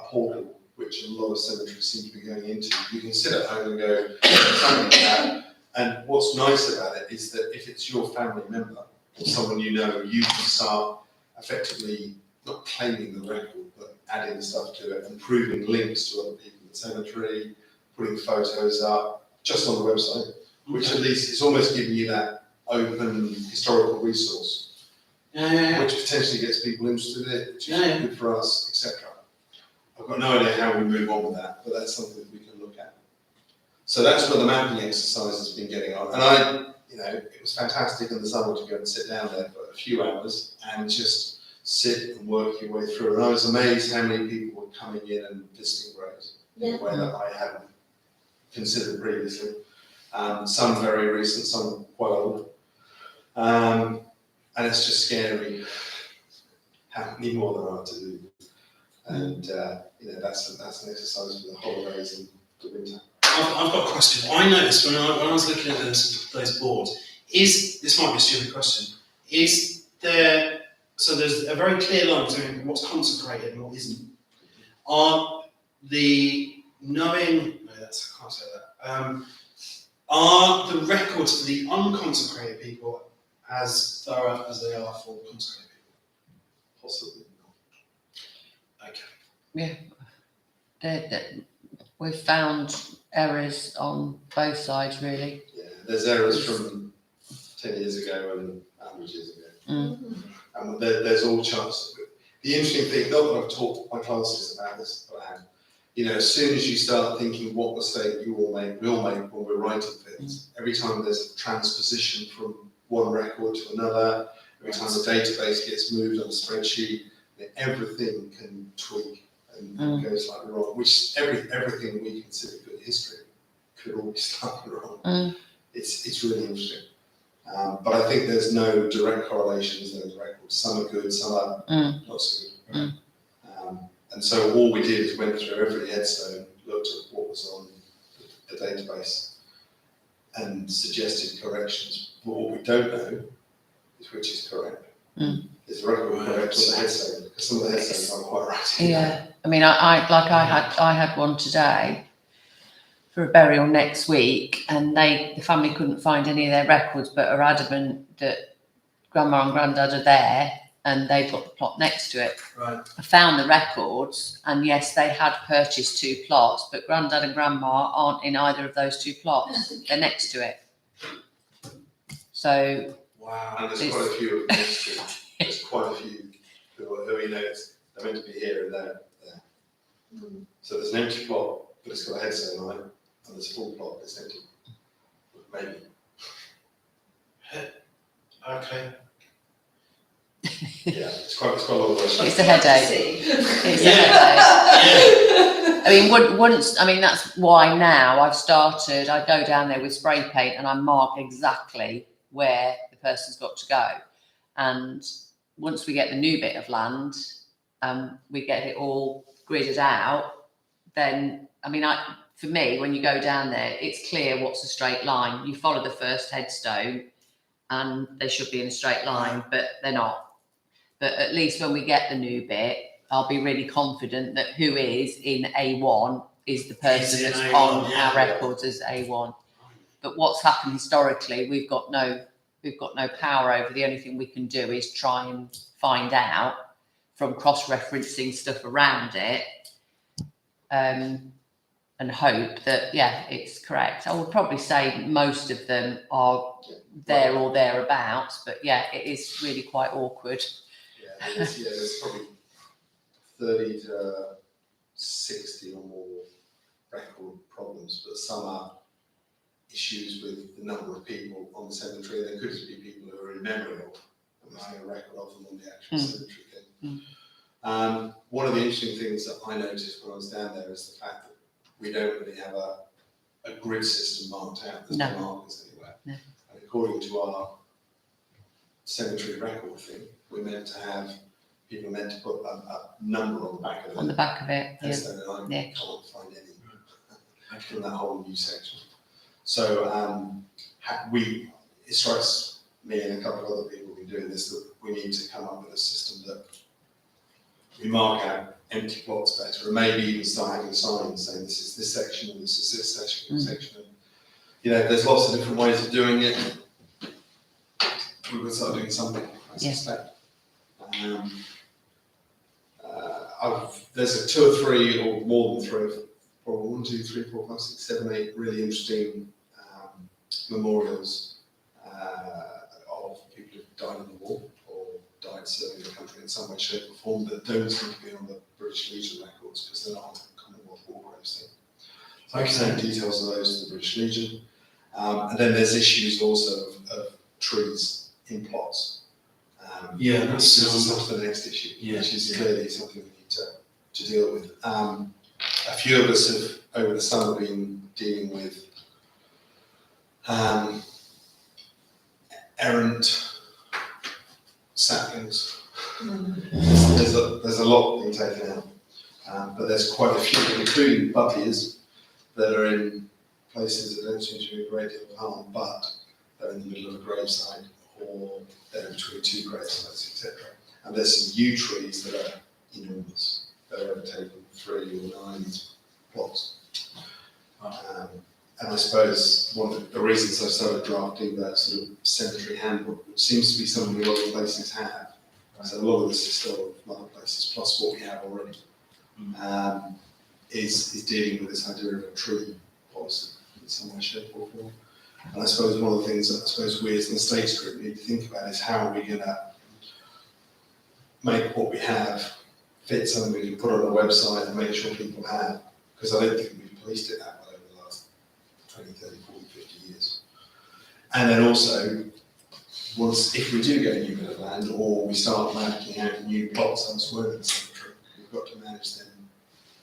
S4: portal, which a lot of cemeteries seem to be going into. You can sit at home and go, something like that. And what's nice about it is that if it's your family member or someone you know, you can start effectively not claiming the record, but adding stuff to it and proving links to other people in the cemetery, putting photos up just on the website, which at least is almost giving you that open historical resource, which potentially gets people interested in it, which is good for us, etc. I've got no idea how we move on with that, but that's something that we can look at. So that's where the mapping exercise has been getting on. And it was fantastic in the summer to go and sit down there for a few hours and just sit and work your way through. And I was amazed how many people were coming in and visiting graves in a way that I hadn't considered previously. Some very recent, some quite old. And it's just scary how many more there are to do. And that's an exercise for the holidays and the winter.
S2: I've got a question. I noticed when I was looking at those boards, this might be a stupid question, so there's a very clear line between what's consecrated and what isn't. Are the records for the unconsecrated people as thorough as they are for consecrated people?
S4: Possibly not.
S2: Okay.
S1: We've found errors on both sides, really.
S4: Yeah, there's errors from 10 years ago and 100 years ago. And there's all chances. The interesting thing, not that I've taught my classes about this, but I have, as soon as you start thinking what mistake we all make when we're writing things, every time there's a transposition from one record to another, every time the database gets moved on a spreadsheet, everything can tweak and go slightly wrong, which everything we consider good history could all be slightly wrong. It's really interesting. But I think there's no direct correlations in those records. Some are good, some are not so good. And so all we did is went through every headstone, looked at what was on the database and suggested corrections. But what we don't know is which is correct. Is the record correct on the headstone? Because some of the headstones aren't quite right.
S1: Yeah, I mean, I had one today for a burial next week, and the family couldn't find any of their records, but are adamant that grandma and granddad are there, and they've got the plot next to it.
S2: Right.
S1: I found the records, and yes, they had purchased 2 plots, but granddad and grandma aren't in either of those 2 plots. They're next to it. So.
S2: Wow.
S4: And there's quite a few of them next to it. There's quite a few who he knows they're meant to be here and there. So there's an empty plot, but it's got a headstone on it, and there's a full plot that's empty. Maybe.
S2: Okay.
S4: Yeah, it's quite a lot of work.
S1: It's a headache. It's a headache. I mean, that's why now I go down there with spray paint and I mark exactly where the person's got to go. And once we get the new bit of land, we get it all gridded out, then, I mean, for me, when you go down there, it's clear what's a straight line. You follow the first headstone and they should be in a straight line, but they're not. But at least when we get the new bit, I'll be really confident that who is in A1 is the person that's on our records as A1. But what's happened historically, we've got no power over. The only thing we can do is try and find out from cross-referencing stuff around it, and hope that, it's correct. I would probably say most of them are there or thereabouts, but it is really quite awkward.
S4: There's probably 30 to 60 or more record problems, but some are issues with the number of people on the cemetery. There could just be people who are in memory of, and there's no record of them on the actual cemetery thing. One of the interesting things that I noticed when I was down there is the fact that we don't really have a grid system marked out. There's no markers anywhere. No. And according to our cemetery record thing, we're meant to have, people are meant to put a number on the back of it.
S1: On the back of it,
S4: And so I can't find any in that whole new section. So it strikes me and a couple of other people who've been doing this that we need to come up with a system that we mark out empty plots better, and maybe even start having signs saying this is this section and this is this section. And, there's lots of different ways of doing it. We will start doing something, I suspect. There's 2 or 3 or more than 3, or 1, 2, 3, 4, 5, 6, 7, 8 really interesting memorials of people who've died in the war or died serving the country in some way, shape or form that don't seem to be on the British Legion records because they're not on the Commonwealth War Graves thing. So I can send details of those to the British Legion. And then there's issues also of trees in plots. That's the next issue, which is clearly something we need to deal with. A few of us have, over the summer, been dealing with errant saplings. There's a lot being taken out, but there's quite a few, including buppies, that are in places that don't seem to be a great deal of harm, but they're in the middle of a gravesite, or they're in between two gravesites, etc. And there's some yew trees that are enormous. They're overtaking 3 or 9 plots. And I suppose one of the reasons I started drafting that sort of cemetery handbook, which seems to be something a lot of places have, so a lot of this is still from other places, plus what we have already, is dealing with this idea of a tree policy in some way, shape or form. And I suppose one of the things that I suppose we as an estates group need to think about is how are we going to make what we have fit something we can put on a website and make sure people have, because I don't think we've policed it that well over the last 20, 30, 40, 50 years. And then also, if we do get a new bit of land, or we start mapping out new plots elsewhere in the cemetery, we've got to manage them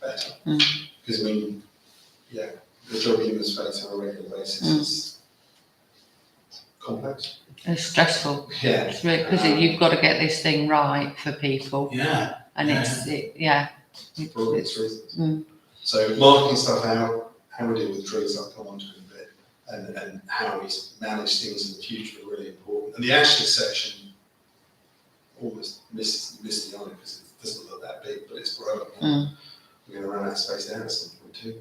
S4: better. Because the job humans face on a regular basis is complex.
S1: It's stressful.
S4: Yeah.
S1: It's really, because you've got to get this thing right for people,
S2: Yeah.
S1: and
S4: For all these reasons.
S1: Mm.
S4: So marking stuff out, how we deal with trees, I'll come on to in a bit, and how we manage things in the future are really important. And the ashes section almost missed the eye because it doesn't look that big, but it's growing. We're going to run out of space there at some point too.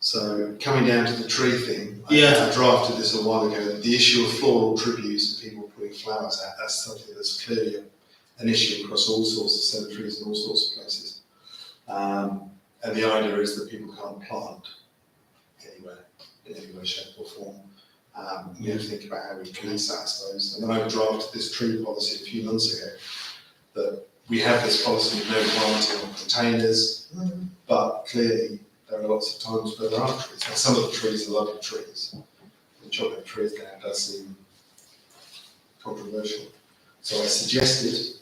S4: So coming down to the tree thing, I drafted this a while ago. The issue of floral tributes and people putting flowers out, that's something that's clearly an issue across all sorts of cemeteries and all sorts of places. And the idea is that people can't plant anywhere, in any way, shape or form. We have to think about how we police that, I suppose. And then I drafted this tree policy a few months ago, that we have this policy of no planting on containers, but clearly there are lots of times where there are trees. Now, some of the trees are lovely trees. And chopping trees down does seem controversial. So I suggested,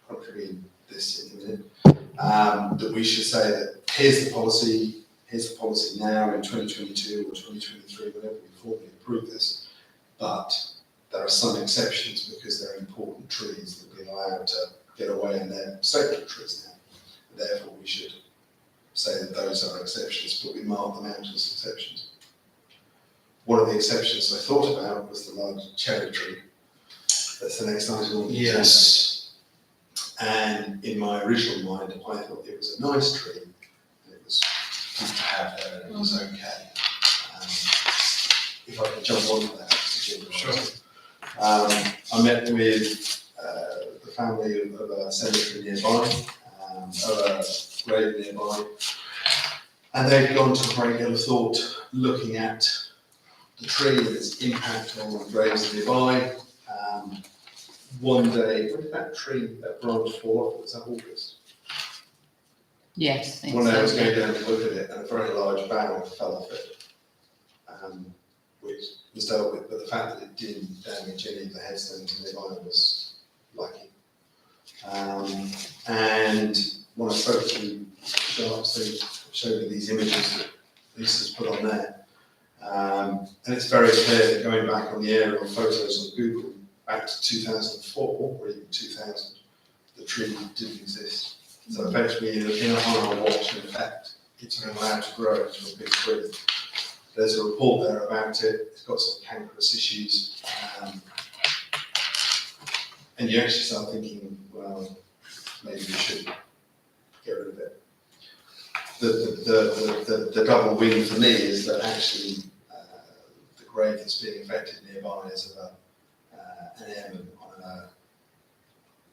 S4: contravene this in a minute, that we should say that here's the policy now in 2022 or 2023, whenever we formally approve this, but there are some exceptions because they're important trees that we're allowed to get away, and they're sacred trees now. Therefore, we should say that those are exceptions, but we mark them out as exceptions. One of the exceptions I thought about was the large cherry tree. That's the next item on the agenda.
S2: Yes.
S4: And in my original mind, I thought it was a nice tree, and it was good to have there, and it was okay. If I could jump onto that,
S2: Sure.
S4: I met with the family of a cemetery nearby, of a grave nearby, and they've gone to a great deal of thought looking at the tree and its impact on the graves nearby. One day, when did that branch fall off? Was that August?
S1: Yes. I think
S4: One day I was
S1: so.
S4: going down to look at it, and a very large bough fell off it, which was dealt with, but the fact that it didn't damage any of the headstones nearby was lucky. And when I spoke to Sharp, they showed me these images that Lisa's put on there. And it's very clear that going back on the aerial photos on Google, back to 2004 or even 2000, the tree didn't exist. So effectively, in a high watch, in effect, it's been allowed to grow into a big tree. There's a report there about it. It's got some cankerous issues. And you actually start thinking, well, maybe we should get rid of it. The double win for me is that actually the grave that's being affected nearby is of an airman on a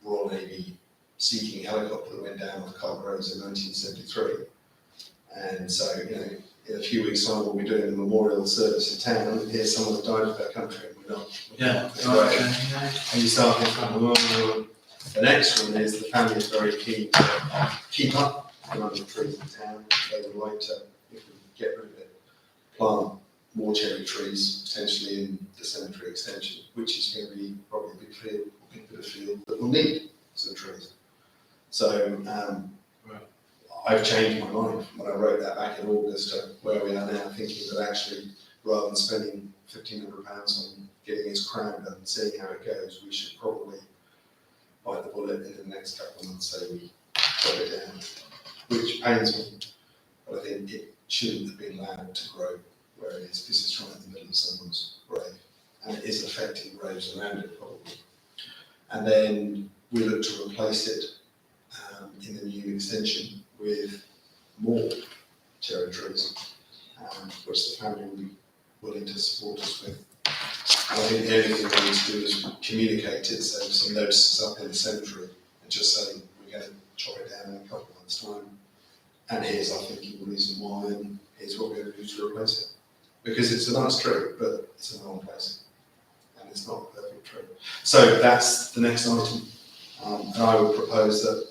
S4: Royal Navy Sea King helicopter that went down with Carl Groves in 1973. And so, in a few weeks' time, we'll be doing a memorial service in town, and here's someone who died for their country, and we're not.
S2: Yeah.
S4: And you start thinking, oh. The next one is the family is very keen to keep up the number of trees in town. They would like to, if we get rid of it, plant more cherry trees, potentially in the cemetery extension, which is going to be probably a big bit of field that will need some trees. So I've changed my mind when I wrote that back in August to where we are now, thinking that actually, rather than spending £1,500 on getting his crown done, seeing how it goes, we should probably bite the bullet in the next couple of months, say we drop it down, which pains me, but I think it shouldn't have been allowed to grow where it is, because it's right in the middle of someone's grave, and it is affecting graves around it probably. And then we look to replace it in the new extension with more cherry trees, which the family will be willing to support us with. And I think the only thing we need to do is communicate it, so some notices up in the cemetery, and just say we're going to chop it down in a couple of months' time, and here's our thinking reason why, and here's what we're going to do to replace it. Because it's a nice tree, but it's in the wrong place, and it's not a perfect tree. So that's the next item, and I would propose that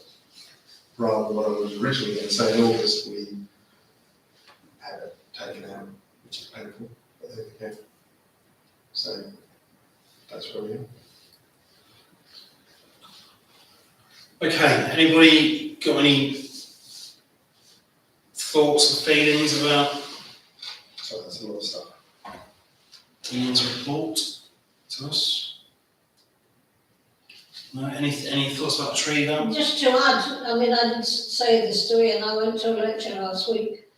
S4: rather than what I was originally going to say in August, we have it taken out, which is painful, but there we go. So that's where we are.
S2: Okay, anybody got any thoughts or feelings about
S4: So that's a lot of stuff.
S2: Ian's report to us? No, any thoughts about the tree though?
S5: Just to add, I mean, I did say this to Ian, I went to a lecture last week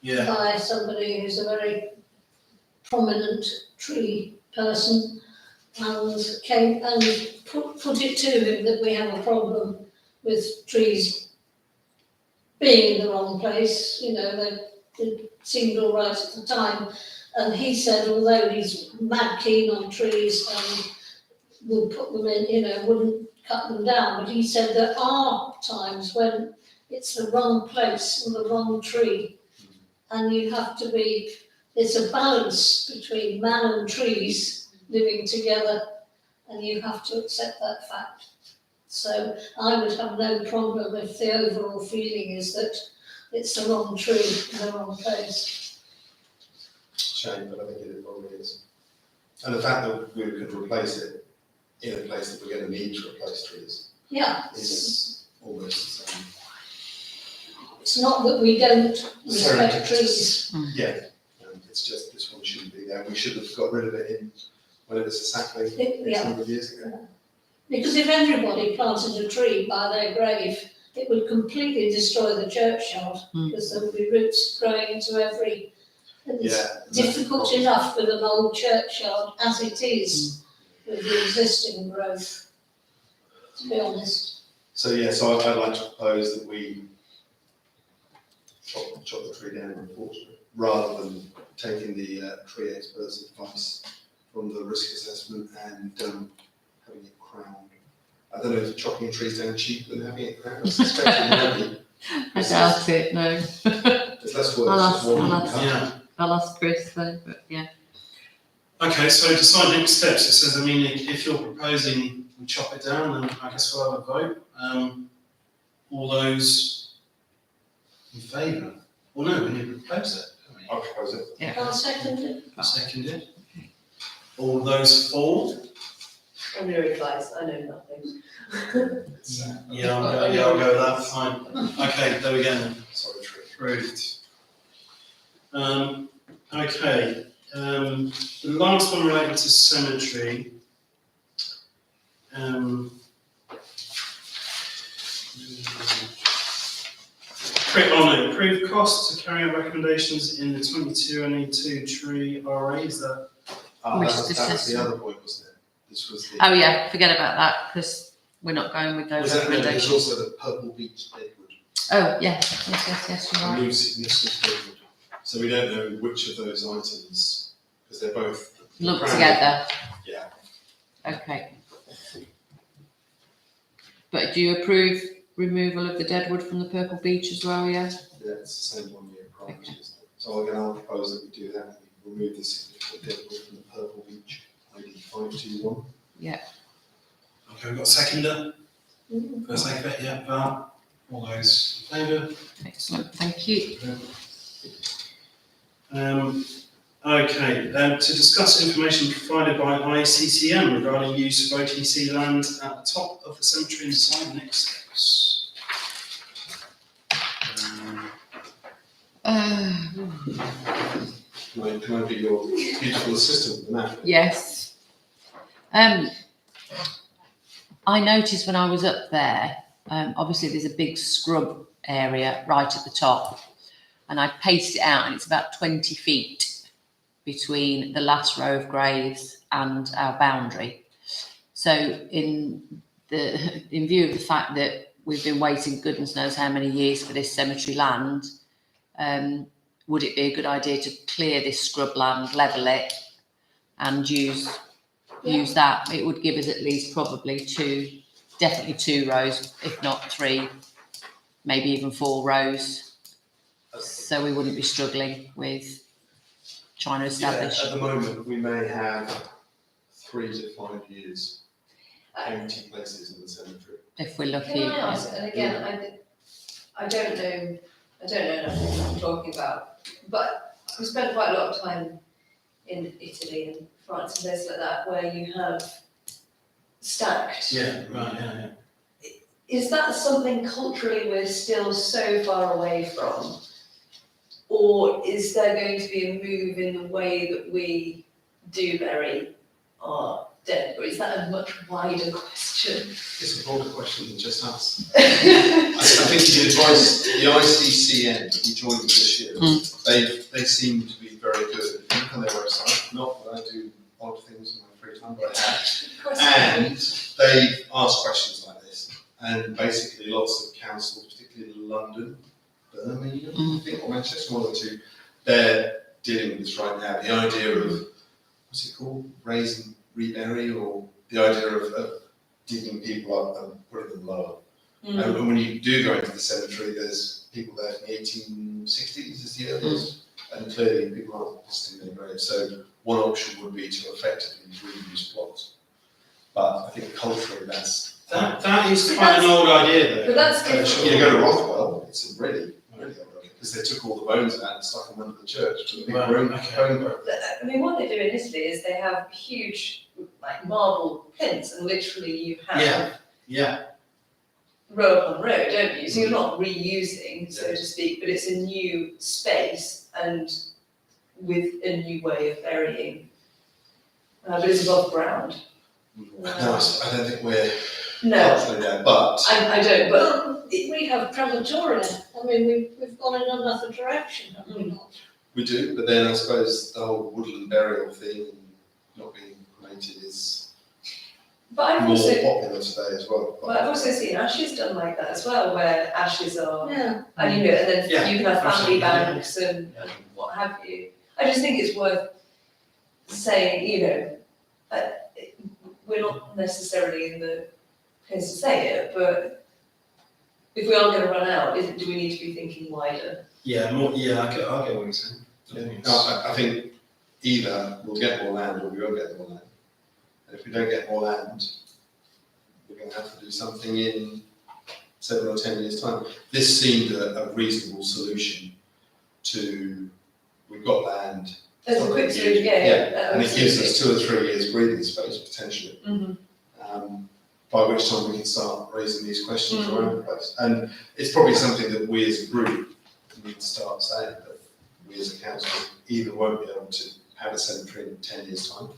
S2: Yeah,
S5: by somebody who's a very prominent tree person, and came and put it to him that we have a problem with trees being in the wrong place. You know, they seemed all right at the time, and he said although he's mad keen on trees and would put them in, you know, wouldn't cut them down, but he said there are times when it's the wrong place and the wrong tree, and you have to be, it's a balance between man and trees living together, and you have to accept that fact. So I would have no problem if the overall feeling is that it's the wrong tree in the wrong place.
S4: Shame, but I think it probably is. And the fact that we could replace it in a place that we're going to need to replace trees
S5: Yeah,
S4: is almost the same.
S5: it's not that we don't respect
S4: Serendipitous.
S5: trees.
S4: Yeah, it's just this one shouldn't be there. We should have got rid of it in when it was a sapling
S5: Yeah.
S4: a number of years ago.
S5: Because if everybody planted a tree by their grave, it would completely destroy the churchyard, because there would be roots growing into every, and it's
S4: Yeah.
S5: difficult enough with an old churchyard as it is, with the existing growth, to be honest.
S4: So yeah, so I'd like to propose that we chop the tree down, unfortunately, rather than taking the tree expert's advice from the risk assessment and having it crowned. I don't know if chopping trees down cheaper than having it crowned. I suspect it might be.
S1: I doubt it, no.
S4: It's less work,
S1: I'll
S4: it's just one
S1: ask- I'll
S4: cut.
S2: yeah.
S1: I'll ask Chris though, but yeah.
S2: Okay, so decide next steps. It says, I mean, if you're proposing we chop it down, then I guess we'll have a vote. All those in favour? Well, no, we need to propose it, don't we?
S4: I'll propose it.
S1: Yeah.
S5: I'll second it.
S2: Seconded. All those for?
S6: I'm your advice, I know nothing.
S2: Yeah, I'll go with that, fine. Okay, there we go then.
S4: Sorry, tree.
S2: Approved. Okay, the last one related to cemetery. Approved costs to carry out recommendations in the 22 and E2 tree RA, is that?
S1: Which
S4: That was the
S1: assessment?
S4: other point, wasn't it? This was the.
S1: Oh yeah, forget about that, because we're not going with those
S4: Was that, no, there's
S1: recommendations.
S4: also the Purple Beach Deadwood.
S1: Oh, yes, you're right.
S4: Remove significant Deadwood. So we don't know which of those items, because they're both.
S1: Look
S4: crown-
S1: together,
S4: Yeah,
S1: okay. But do you approve removal of the deadwood from the Purple Beach as well, yeah?
S4: yeah, it's the same 1 year priority, isn't it? So again, I'll propose that we do that, we remove the significant Deadwood from the Purple Beach, ID 521.
S2: Okay, we've got a seconder. First seconder, yeah, Val. All those in favour?
S1: Excellent, thank you.
S2: Okay, to discuss information provided by ICTM regarding use of OTC land at the top of the cemetery and decide next steps.
S4: Can I be your beautiful assistant, Matt?
S1: Yes. I noticed when I was up there, obviously there's a big scrub area right at the top, and I paced it out, and it's about 20 feet between the last row of graves and our boundary. So in view of the fact that we've been waiting goodness knows how many years for this cemetery land, would it be a good idea to clear this scrub land, level it, and use that? It would give us at least probably definitely 2 rows, if not 3, maybe even 4 rows. So we wouldn't be struggling with trying to establish.
S4: At the moment, we may have 3 to 5 years empty places in the cemetery.
S1: If we're lucky.
S6: Can I ask, and again, I don't know enough what I'm talking about, but we spent quite a lot of time in Italy and France and places like that where you have stacked.
S2: Yeah, right, yeah.
S6: Is that something culturally we're still so far away from? Or is there going to be a move in the way that we do bury our dead? Or is that a much wider question?
S4: It's a broader question than just us. I think the ICCN that we joined this year, they seem to be very good. If you look on their website, not that I do odd things in my free time, but I have. And they ask questions like this. And basically lots of councils, particularly in London, Birmingham, I think, or Manchester, one of the two, they're dealing with this right now. The idea of, what's it called, raise and rebury, or the idea of digging people up and putting them lower. And when you do go into the cemetery, there's people there from the 1860s is the earliest, and clearly people aren't visiting their graves. So one option would be to effectively reuse plots. But I think culturally
S2: That is quite an old idea though.
S6: But that's
S4: you go to Rothwell, it's a really old idea, because they took all the bones out and stuck them under the church for the big
S2: Right,
S4: bone
S2: okay.
S4: bone.
S6: I mean, what they do in Italy is they have huge, like, marble plinths, and literally you have
S2: Yeah,
S6: row upon row, don't you? So you're not reusing, so to speak, but it's a new space and with a new way of burying. But it's above ground.
S4: No, I don't think we're
S6: No,
S4: culturally there, but
S6: I don't, but
S5: Well, we have crematoria. I mean, we've gone in another direction, have we not?
S4: we do. But then I suppose the whole woodland burial thing, not being cremated, is
S6: I've
S4: more
S6: also,
S4: popular today as well.
S6: but I've also seen ashes done like that as well, where ashes are,
S5: Yeah.
S6: and you know, and then
S2: Yeah,
S6: you can have family
S2: absolutely, yeah.
S6: banks and what have you. I just think it's worth saying, you know, we're not necessarily in the place to say it, but if we are going to run out, do we need to be thinking wider?
S2: yeah, more. Yeah, I get what you're saying.
S4: I think either we'll get more land or we won't get more land. And if we don't get more land, we're going to have to do something in 7 or 10 years' time. This seemed a reasonable solution to, we've got land.
S6: As a quick solution,
S4: And it gives us 2 or 3 years breathing space potentially. By which time we can start raising these questions around the place. And it's probably something that we as a group need to start saying, that we as a council either won't be able to have a cemetery in 10 years' time,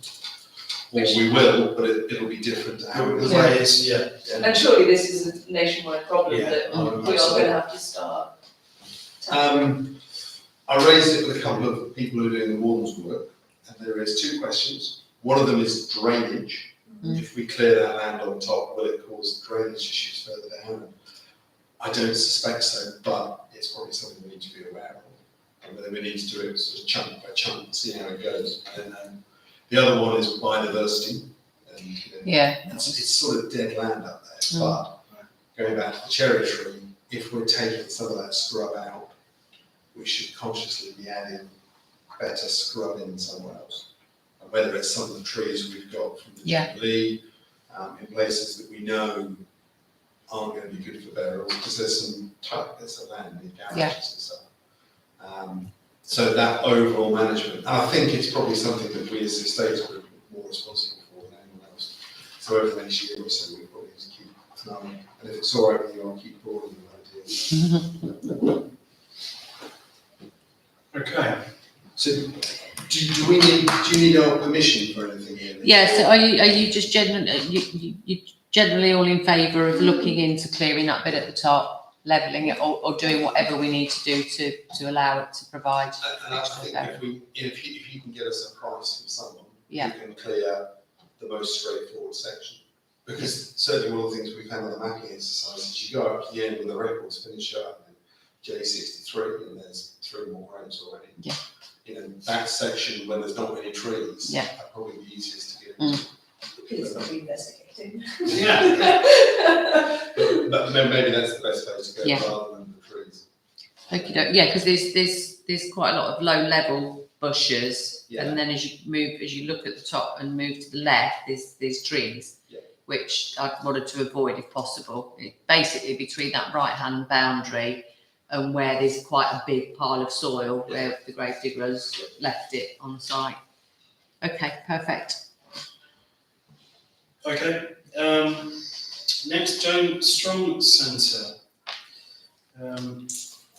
S4: or we will, but it'll be different to how it
S2: The
S4: is.
S2: way it's, yeah.
S6: And surely this is a nationwide problem
S2: Yeah,
S6: that we are going to have to start tackling.
S4: I raised it with a couple of people who are doing the warden's work, and there is 2 questions. One of them is drainage. If we clear that land on top, will it cause drainage issues further down? I don't suspect so, but it's probably something we need to be aware of. And whether we need to do it sort of chunk by chunk, see how it goes, I don't know. The other one is biodiversity. And, you know,
S1: Yeah.
S4: it's sort of dead land up there, but going back to the cherry tree, if we're taking some of that scrub out, we should consciously be adding better scrubbing somewhere else. And whether it's some of the trees we've got from the
S1: Yeah.
S4: Jubilee, in places that we know aren't going to be good for burials, because there's some tight bits of land in garages
S1: Yeah.
S4: and stuff. So that overall management, and I think it's probably something that we as the estate group are more responsible for than anyone else. So over the next year or so, we probably need to keep an eye on it. And if it's all right with you, I'll keep broadening the ideas. So do you need our permission for anything here?
S1: Yeah, so are you just you generally all in favour of looking into clearing that bit at the top, levelling it, or doing whatever we need to do to allow it to provide?
S4: And I think if you can get us a price from someone
S1: Yeah.
S4: who can clear the most straightforward section. Because certainly one of the things we found on the mapping exercise is you go up to the end when the records finish up in J63 and there's 3 more graves already.
S1: Yeah.
S4: You know, that section when there's not many trees
S1: Yeah.
S4: are probably the easiest to get
S1: Mm.
S4: into.
S6: Because it's not investigating.
S2: Yeah.
S4: But maybe that's the best way to go
S1: Yeah.
S4: rather than the trees.
S1: Okay, yeah, because there's quite a lot of low level bushes,
S4: Yeah.
S1: and then as you look at the top and move to the left, there's trees,
S4: Yeah.
S1: which I wanted to avoid if possible. Basically between that right hand boundary and where there's quite a big pile of soil where the grave diggers left it on the site. Okay, perfect.
S2: Okay, next, Joan Strong Centre.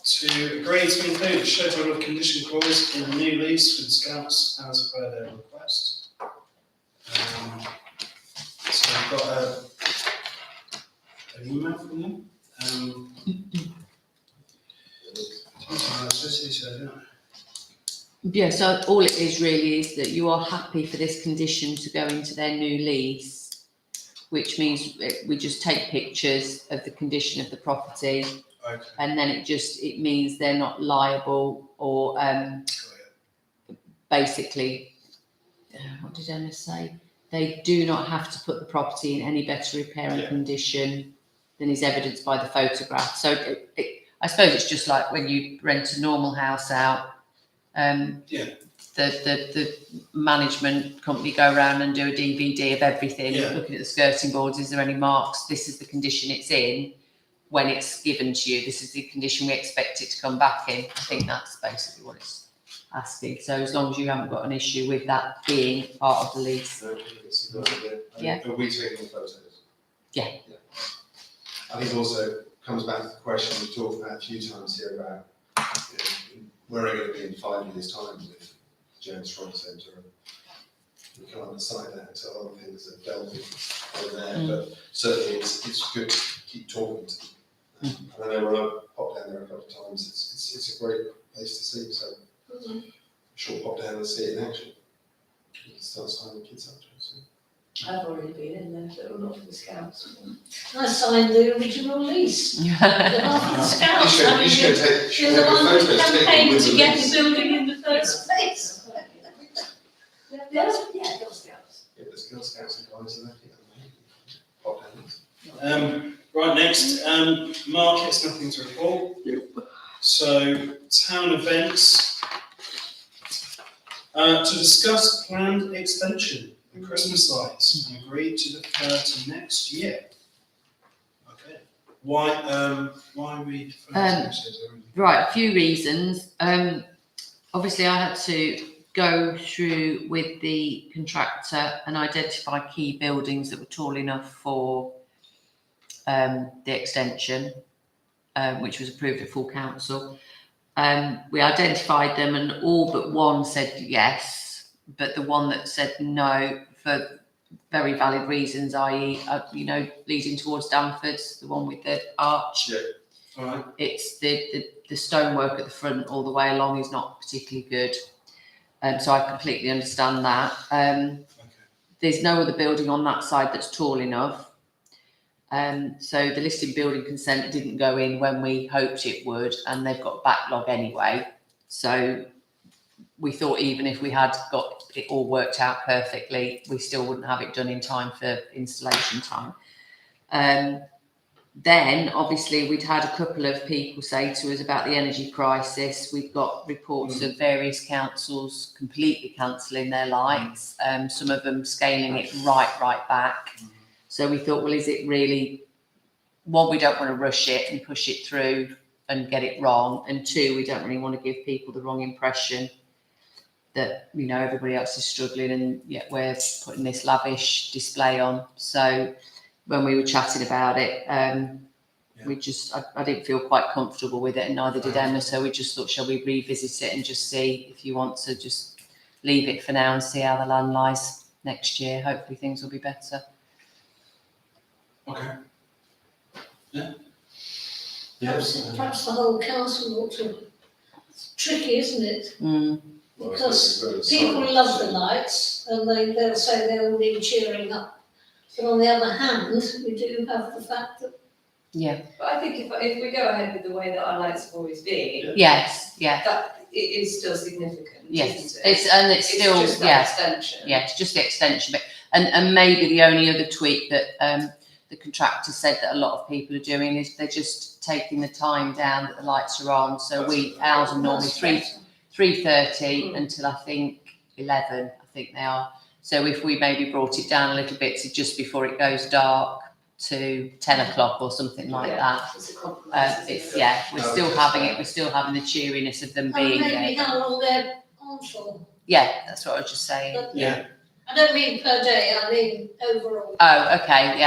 S2: To agree to include a schedule of condition clause in the new lease with Scouts as per their request. So I've got an email from them.
S1: Yeah, so all it is really is that you are happy for this condition to go into their new lease, which means we just take pictures of the condition of the property,
S2: Okay.
S1: and then it means they're not liable or basically, what did Emma say? They do not have to put the property in any better repair and
S2: Yeah.
S1: condition than is evidenced by the photograph. So I suppose it's just like when you rent a normal house out. The management company go around and do a DVD of everything,
S2: Yeah.
S1: looking at the skirting boards. Is there any marks? This is the condition it's in when it's given to you. This is the condition we expect it to come back in. I think that's basically what it's asking. So as long as you haven't got an issue with that being part of the lease.
S4: No, it's a good idea.
S1: Yeah.
S4: Are we taking the photos?
S1: Yeah.
S4: I think also comes back to the question we've talked about a few times here about, you know, where are we going to be in 5 years' time with Joan Strong Centre? And we can't decide that until other things are dealt with over there, but certainly it's good to keep talking to them. And I know when I've popped down there a couple of times, it's a great place to see, so I'm sure pop down and see it in action. You can start signing kids up to it. So.
S6: I've already been in there, so not for the Scouts.
S5: I signed the original lease. The half of the Scouts,
S4: You
S5: I
S4: should
S5: mean,
S4: take,
S5: you're the one who
S4: photos taken
S5: campaigned
S4: with
S5: to
S4: the
S5: get
S4: lease.
S5: the building in the first place.
S6: Yeah, Girl Scouts.
S4: Yeah, there's Girl Scouts and guys in there. Pop down.
S2: Right, next, markets, nothing to report. So, town events. To discuss planned extension and Christmas lights and agree to defer to next year. Okay. Why are we deferring to next year?
S1: Right, a few reasons. Obviously, I had to go through with the contractor and identify key buildings that were tall enough for the extension, which was approved at full council. We identified them and all but one said yes, but the one that said no for very valid reasons, i.e., leading towards Danfords, the one with the arch.
S4: Yeah.
S2: All right.
S1: It's the stonework at the front all the way along is not particularly good. So I completely understand that.
S2: Okay.
S1: There's no other building on that side that's tall enough. So the listed building consent didn't go in when we hoped it would, and they've got a backlog anyway. So we thought even if we had got it all worked out perfectly, we still wouldn't have it done in time for installation time. Then obviously we'd had a couple of people say to us about the energy crisis. We've got reports of various councils completely cancelling their lights, some of them scaling it right back. So we thought, well, is it really, one, we don't want to rush it and push it through and get it wrong, and two, we don't really want to give people the wrong impression that, everybody else is struggling and yet we're putting this lavish display on. So when we were chatting about it, We just, I didn't feel quite comfortable with it, and neither did Emma, so we just thought, shall we revisit it and just see if you want to just leave it for now and see how the land lies next year. Hopefully things will be better.
S2: Okay.
S5: Perhaps the whole council ought to, it's tricky, isn't it?
S1: Mm.
S5: Because people love the lights and they'll say they all need cheering up. But on the other hand, we do have the fact that
S1: Yeah.
S6: But I think if we go ahead with the way that our lights have always been,
S1: Yes. Yeah.
S6: that it is still significant,
S1: Yes.
S6: isn't it?
S1: It's still
S6: just that
S1: yeah.
S6: extension.
S1: Yeah, it's just the extension bit. And maybe the only other tweak that the contractor said that a lot of people are doing is they're just taking the time down that the lights are on. So ours are normally 3:30 until I think 11, I think they are. So if we maybe brought it down a little bit to just before it goes dark to 10 o'clock or something like that.
S6: It's a compromise.
S1: It's,
S6: isn't it?
S1: yeah, we're still having it, we're still having the cheeriness of them
S5: and
S1: being
S5: maybe
S1: there.
S5: how long they're on for.
S1: Yeah, that's what I was just saying.
S5: But
S2: Yeah.
S5: I don't mean per day, I mean overall.
S1: Oh, okay,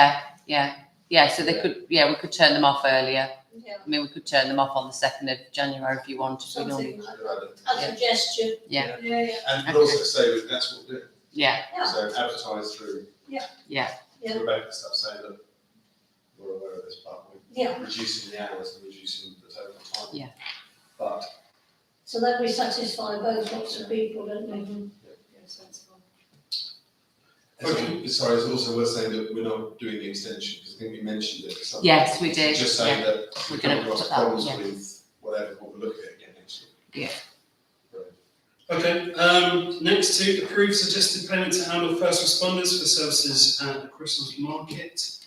S1: yeah, so they could, we could turn them off earlier.
S5: Yeah,
S1: I mean, we could turn them off on the 2nd of January if you wanted. We normally,
S5: something like that, a suggestion.
S1: Yeah.
S5: Yeah.
S4: And you could also say that that's what we're doing.
S1: yeah,
S5: Yeah.
S4: So advertise through
S1: yeah,
S5: Yeah.
S4: Rebecca stuff saying that we're aware of this, but
S5: Yeah.
S4: we're reducing the hours and reducing the total time.
S1: Yeah.
S4: But
S5: So that we satisfy both lots of people, don't we?
S6: Yeah, sensible.
S4: sorry, it's also worth saying that we're not doing the extension, because I think we mentioned it. Something.
S1: Yes, we did,
S4: Just saying
S1: yeah.
S4: that
S1: We're
S4: we're
S1: gonna
S4: going to
S1: put
S4: have
S1: that,
S4: problems
S1: yeah.
S4: with whatever, but we'll look at it again next week.
S2: Okay, next to approve suggested payment to handle first responders for services at the Christmas market.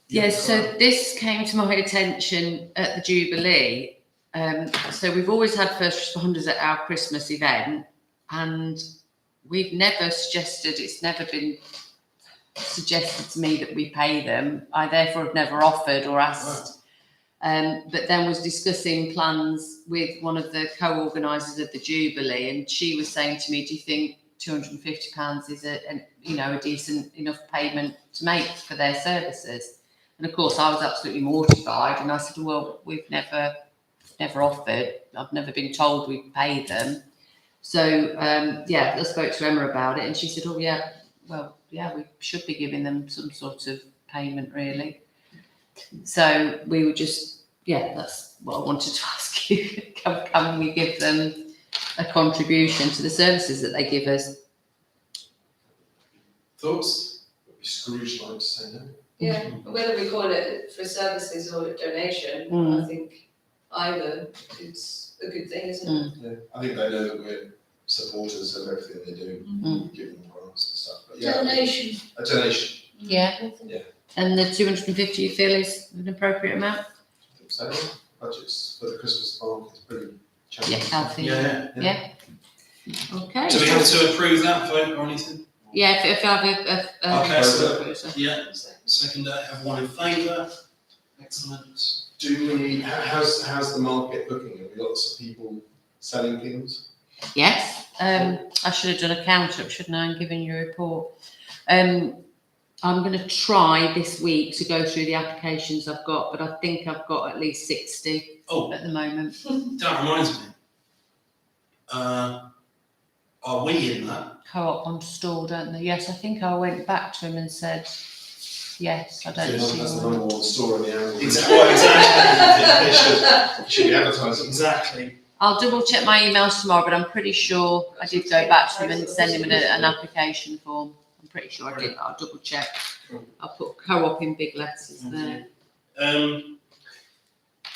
S1: Yeah, so this came to my attention at the Jubilee. So we've always had first responders at our Christmas event, and we've never suggested, it's never been suggested to me that we pay them. I therefore have never offered or asked. But then was discussing plans with one of the co-organisers of the Jubilee, and she was saying to me, do you think £250 is a decent enough payment to make for their services? And of course I was absolutely mortified, and I said, well, we've never offered, I've never been told we pay them. So I spoke to Emma about it, and she said, oh yeah, well, yeah, we should be giving them some sort of payment really. So we were just, that's what I wanted to ask you. Can we give them a contribution to the services that they give us?
S2: Thoughts?
S4: Scrooge like to say no.
S6: Yeah, whether we call it for services or a donation,
S1: Mm.
S6: I think either is a good thing, isn't it?
S4: Yeah, I think they know that we're supporters of everything they do,
S1: Mm.
S4: give them grants and stuff. But yeah,
S5: Donation.
S4: a donation.
S1: Yeah. And the 250 you feel is an appropriate amount?
S4: I think so. Budgets for the Christmas market is pretty
S1: Yeah,
S4: challenging.
S1: healthy.
S2: Yeah.
S1: Okay.
S2: Do we have to approve that vote or anything?
S1: Yeah, if I have a
S2: Okay, so-
S1: producer.
S2: Yeah, second, have one in favour. Excellent.
S4: Do we, how's the market looking? Have we got lots of people selling things?
S1: Yes, I should have done a count-up, shouldn't I, and given you a report. I'm going to try this week to go through the applications I've got, but I think I've got at least 60
S2: Oh,
S1: at the moment.
S2: that reminds me. Are we in that?
S1: Co-op on stall, don't they? Yes, I think I went back to him and said, yes, I don't see
S4: That's the
S1: one.
S4: number one store in the annual.
S2: Exactly.
S4: They should be advertising.
S2: Exactly.
S1: I'll double check my emails tomorrow, but I'm pretty sure I did go back to him and send him an application form. I'm pretty sure I did, but I'll double check. I'll put co-op in big letters there.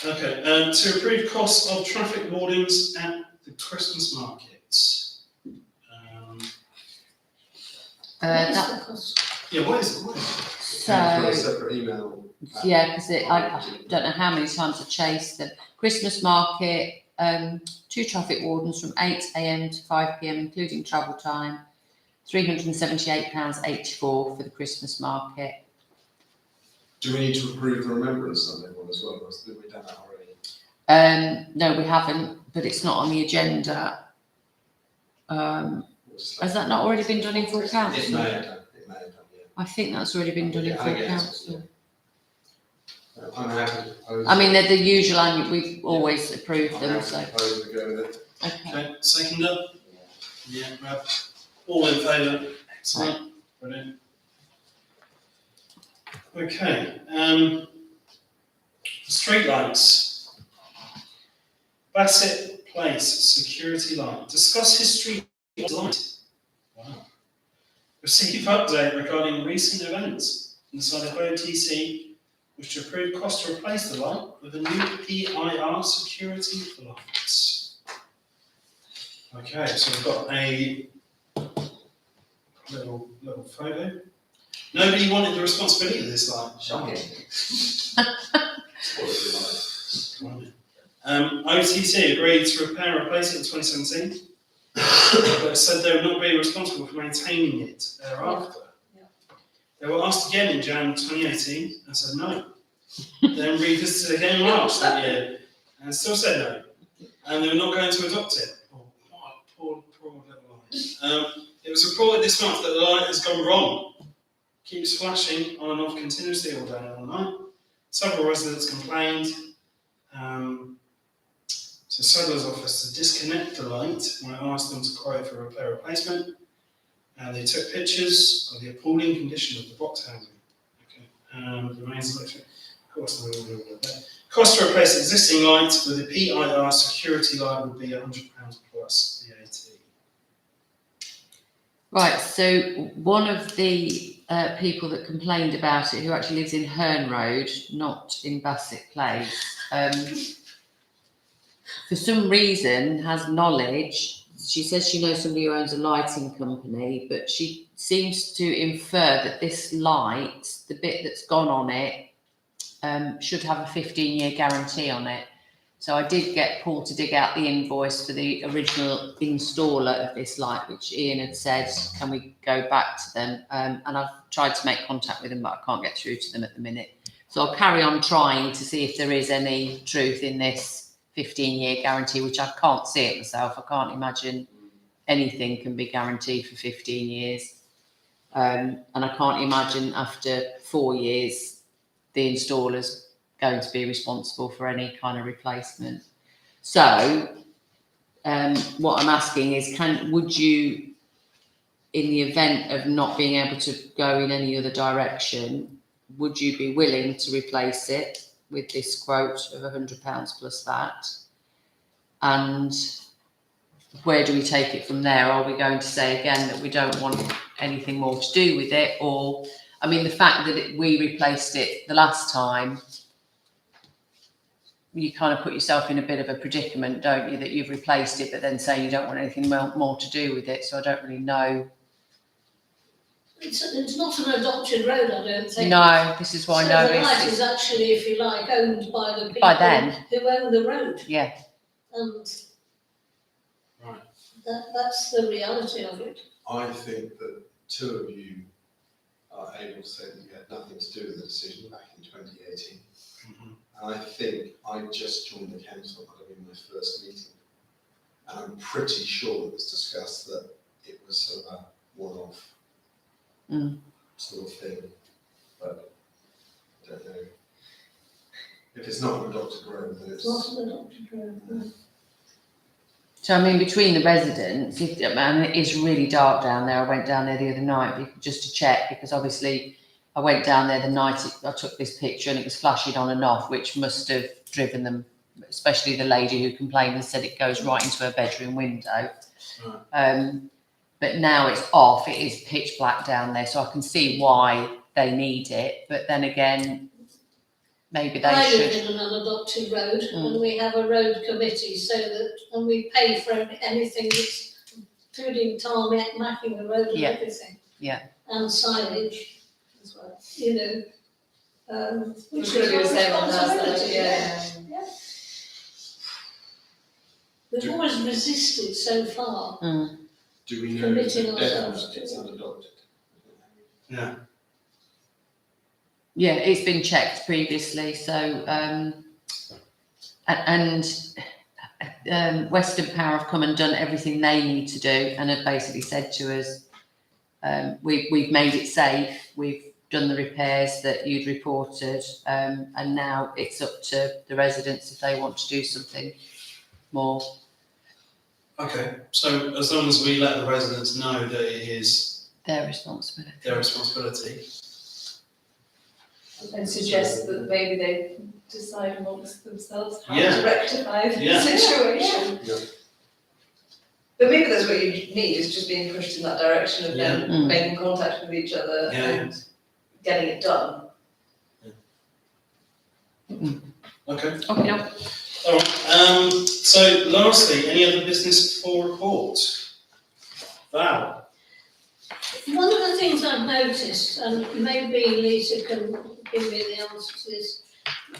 S2: Okay, to approve costs of traffic wardens at the Christmas markets.
S5: What is
S1: That,
S5: the cost?
S2: Yeah, what is it?
S4: Put a
S1: so,
S4: separate email.
S1: yeah, because I don't know how many times I chased them. Christmas market, 2 traffic wardens from 8 a.m. to 5 p.m, including travel time. £378.84 for the Christmas market.
S4: Do we need to approve the Remembrance Sunday one as well? Or have we done that already?
S1: No, we haven't, but it's not on the agenda. Has that not already been done in full
S4: It
S1: council?
S4: may have done, yeah.
S1: I think that's already been done in
S4: I
S1: full
S4: think it has,
S1: council.
S4: I'm happy to propose.
S1: I mean, they're the usual, and we've always approved
S4: I'm
S1: them,
S4: happy
S1: so,
S4: to propose we go with it.
S1: okay.
S2: Okay, seconder? Yeah, Rob. All in favour? Excellent, brilliant. Okay, streetlights. Bassett Place security light. Discuss history of the light. Wow. Receive update regarding recent events. And decided by OTC was to approve cost to replace the light with a new PIR security light. Okay, so we've got a little photo. Nobody wanted the responsibility of this light.
S6: Shocking.
S2: OTC agreed to repair and replace it in 2017, but said they would not be responsible for maintaining it thereafter.
S6: Yeah.
S2: They were asked again in Jan 2018 and said no. Then revisited again March that year and still said no. And they were not going to adopt it. Oh, what a poor little light. It was reported this month that the light has gone wrong. Keeps flashing on and off continuously all day and all night. Several residents complained to Sadler's office to disconnect the light when I asked them to quote for repair replacement. They took pictures of the appalling condition of the box housing. Okay. Remains electric. Cost to replace existing lights with a PIR security light would be £100 plus VAT.
S1: Right, so one of the people that complained about it, who actually lives in Herne Road, not in Bassett Place, for some reason has knowledge. She says she knows somebody who owns a lighting company, but she seems to infer that this light, the bit that's gone on it, should have a 15-year guarantee on it. So I did get Paul to dig out the invoice for the original installer of this light, which Ian had said, can we go back to them? And I've tried to make contact with them, but I can't get through to them at the minute. So I'll carry on trying to see if there is any truth in this 15-year guarantee, which I can't see it myself. I can't imagine anything can be guaranteed for 15 years. And I can't imagine after 4 years, the installer's going to be responsible for any kind of replacement. So what I'm asking is, would you, in the event of not being able to go in any other direction, would you be willing to replace it with this quote of £100 plus that? And where do we take it from there? Are we going to say again that we don't want anything more to do with it? Or, I mean, the fact that we replaced it the last time, you kind of put yourself in a bit of a predicament, don't you, that you've replaced it, but then say you don't want anything more to do with it. So I don't really know.
S5: It's not an adopted road, I don't think.
S1: No, this is why
S5: So
S1: no.
S5: the light is actually, if you like, owned by the people
S1: By them.
S5: who own the road.
S1: Yeah.
S5: And
S2: Right.
S5: that's the reality of it.
S4: I think that two of you are able to say that you had nothing to do with the decision back in 2018.
S2: Mhm.
S4: And I think I just joined the council, that'll be my first meeting. And I'm pretty sure it was discussed that it was sort of a one-off sort of thing. But I don't know. If it's not an adopted road, then
S5: It's not an adopted road. No.
S1: So, I mean, between the residents, it is really dark down there. I went down there the other night just to check, because obviously I went down there the night I took this picture and it was flashing on and off, which must have driven them, especially the lady who complained and said it goes right into her bedroom window.
S2: Right.
S1: But now it's off, it is pitch black down there, so I can see why they need it. But then again, maybe they
S5: I
S1: should.
S5: live in an unadopted road and we have a road committee so that, and we pay for anything that's including tarmacking the road and
S1: Yeah.
S5: everything.
S1: Yeah.
S5: And signage as well, you know.
S6: We're
S5: Which
S6: going
S5: is
S6: to do the
S5: our
S6: same on our side,
S5: responsibility,
S6: yeah.
S5: We've always resisted so far.
S4: do we know
S5: Committing
S4: that
S5: ourselves
S4: definitely
S5: to
S4: it's
S5: it.
S4: unadopted?
S2: Yeah.
S1: Yeah, it's been checked previously, so Western Power have come and done everything they need to do, and have basically said to us, we've made it safe, we've done the repairs that you'd reported, and now it's up to the residents if they want to do something more.
S2: Okay, so as long as we let the residents know that it is
S1: Their responsibility.
S2: their responsibility.
S6: And suggest that maybe they decide amongst themselves how
S2: Yeah.
S6: to rectify the
S2: Yeah.
S6: situation.
S4: Yeah.
S6: But maybe that's what you need, is just being pushed in that direction of
S2: Yeah.
S6: them making contact with each other
S2: Yeah.
S6: and getting it done.
S2: Okay,
S1: Okay, no.
S2: all right. So lastly, any other business for report? Val?
S5: One of the things I've noticed, and maybe Lisa can give me the answer to this,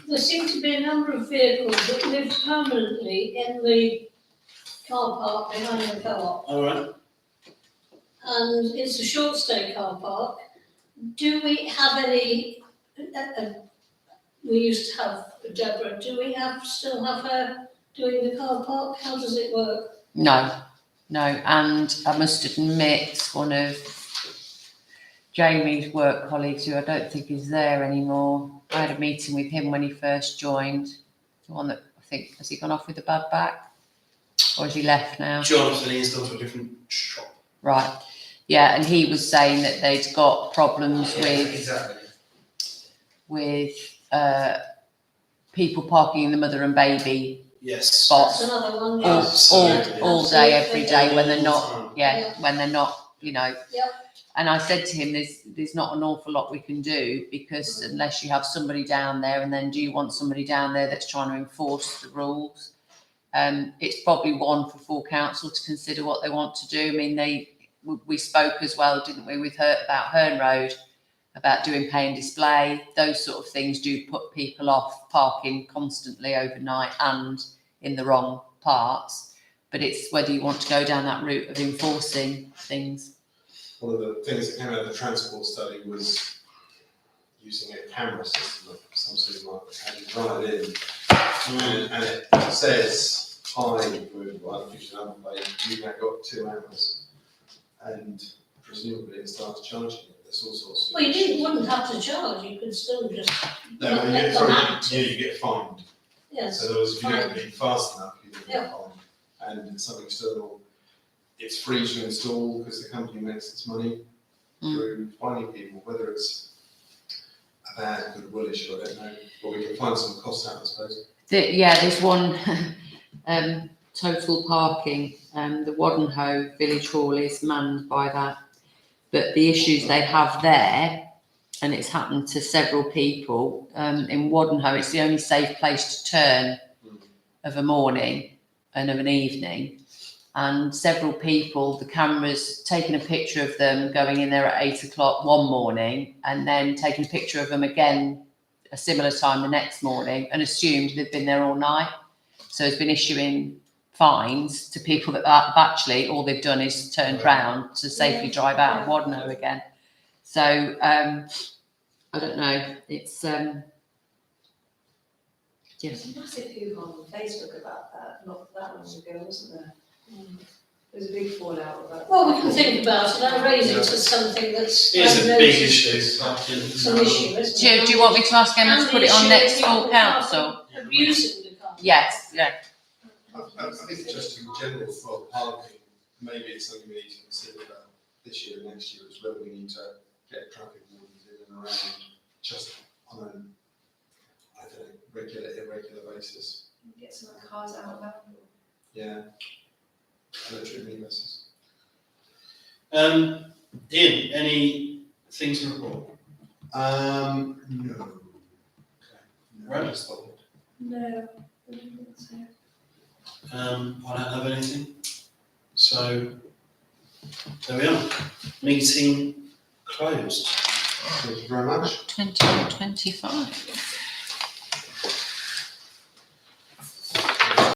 S5: there seem to be a number of vehicles that live permanently in the car park behind the co-op.
S2: All right.
S5: And it's a short stay car park. Do we have any, we used to have Deborah, do we still have her doing the car park? How does it work?
S1: No, and I must admit, one of Jamie's work colleagues, who I don't think is there anymore, I had a meeting with him when he first joined, the one that I think, has he gone off with a bad back? Or has he left now?
S2: Jonathan, he's gone to a different shop.
S1: Right, yeah, and he was saying that they'd got problems
S2: Exactly.
S1: with people parking in the mother and baby
S2: Yes.
S1: spots
S5: That's another one,
S1: all,
S5: yes.
S1: all day, every day, when they're
S2: All
S1: not,
S2: the time.
S1: yeah, when they're not, you know.
S5: Yep.
S1: And I said to him, there's not an awful lot we can do, because unless you have somebody down there, and then do you want somebody down there that's trying to enforce the rules? It's probably one for full council to consider what they want to do. I mean, we spoke as well, didn't we, with her about Herne Road, about doing pay and display. Those sort of things do put people off parking constantly overnight and in the wrong parts. But it's whether you want to go down that route of enforcing things.
S4: One of the things that came out of the transport study was using a camera system of some sort, and you run it in, and it says, hi, well, I've used another plate, you've now got 2 hours, and presumably it starts charging you. There's all sorts of.
S5: Well, wouldn't have to charge, you could still just,
S4: No, but
S5: let them act.
S4: you get fined.
S5: Yes.
S4: So there was, if you don't
S5: Fine.
S4: leave fast enough, you don't
S5: Yeah.
S4: get fined. And it's something external, it's free to install because the company makes its money through finding people, whether it's a bad goodwill issue, I don't know, but we can find some costs out, I suppose.
S1: There's one, total parking, the Waddenhoe Village Hall is manned by that. But the issues they have there, and it's happened to several people, in Waddenhoe, it's the only safe place to turn of a morning and of an evening. And several people, the camera's taken a picture of them going in there at 8 o'clock one morning, and then taken a picture of them again a similar time the next morning, and assumed they've been there all night. So it's been issuing fines to people that actually all they've done is turned round to safely drive out of Waddenhoe again. So I don't know. It's
S6: There's a massive hoo-ha on Facebook about that, not that long ago, wasn't there? There's a big fallout about that.
S5: Well, we can think about it, I'll raise it as something that's.
S2: It's
S5: I've
S2: a big
S5: noticed
S2: issue.
S5: It's an issue, isn't it?
S1: do you want me to ask Emma to put it on next full
S5: And
S1: council?
S5: abusing the car.
S1: Yes, yeah.
S4: I think just in general for parking, maybe it's something we need to consider about this year and next year, is whether we need to get traffic wardens in and around just on an, I don't know, irregular basis.
S6: Get some cars out of that.
S4: Yeah. Electric minibuses.
S2: Ian, any things to report?
S4: No.
S2: Right.
S4: Just thought.
S6: No, I don't think so.
S2: I don't have anything. So there we are. Meeting closed.
S4: Thank you very much.
S1: 2025.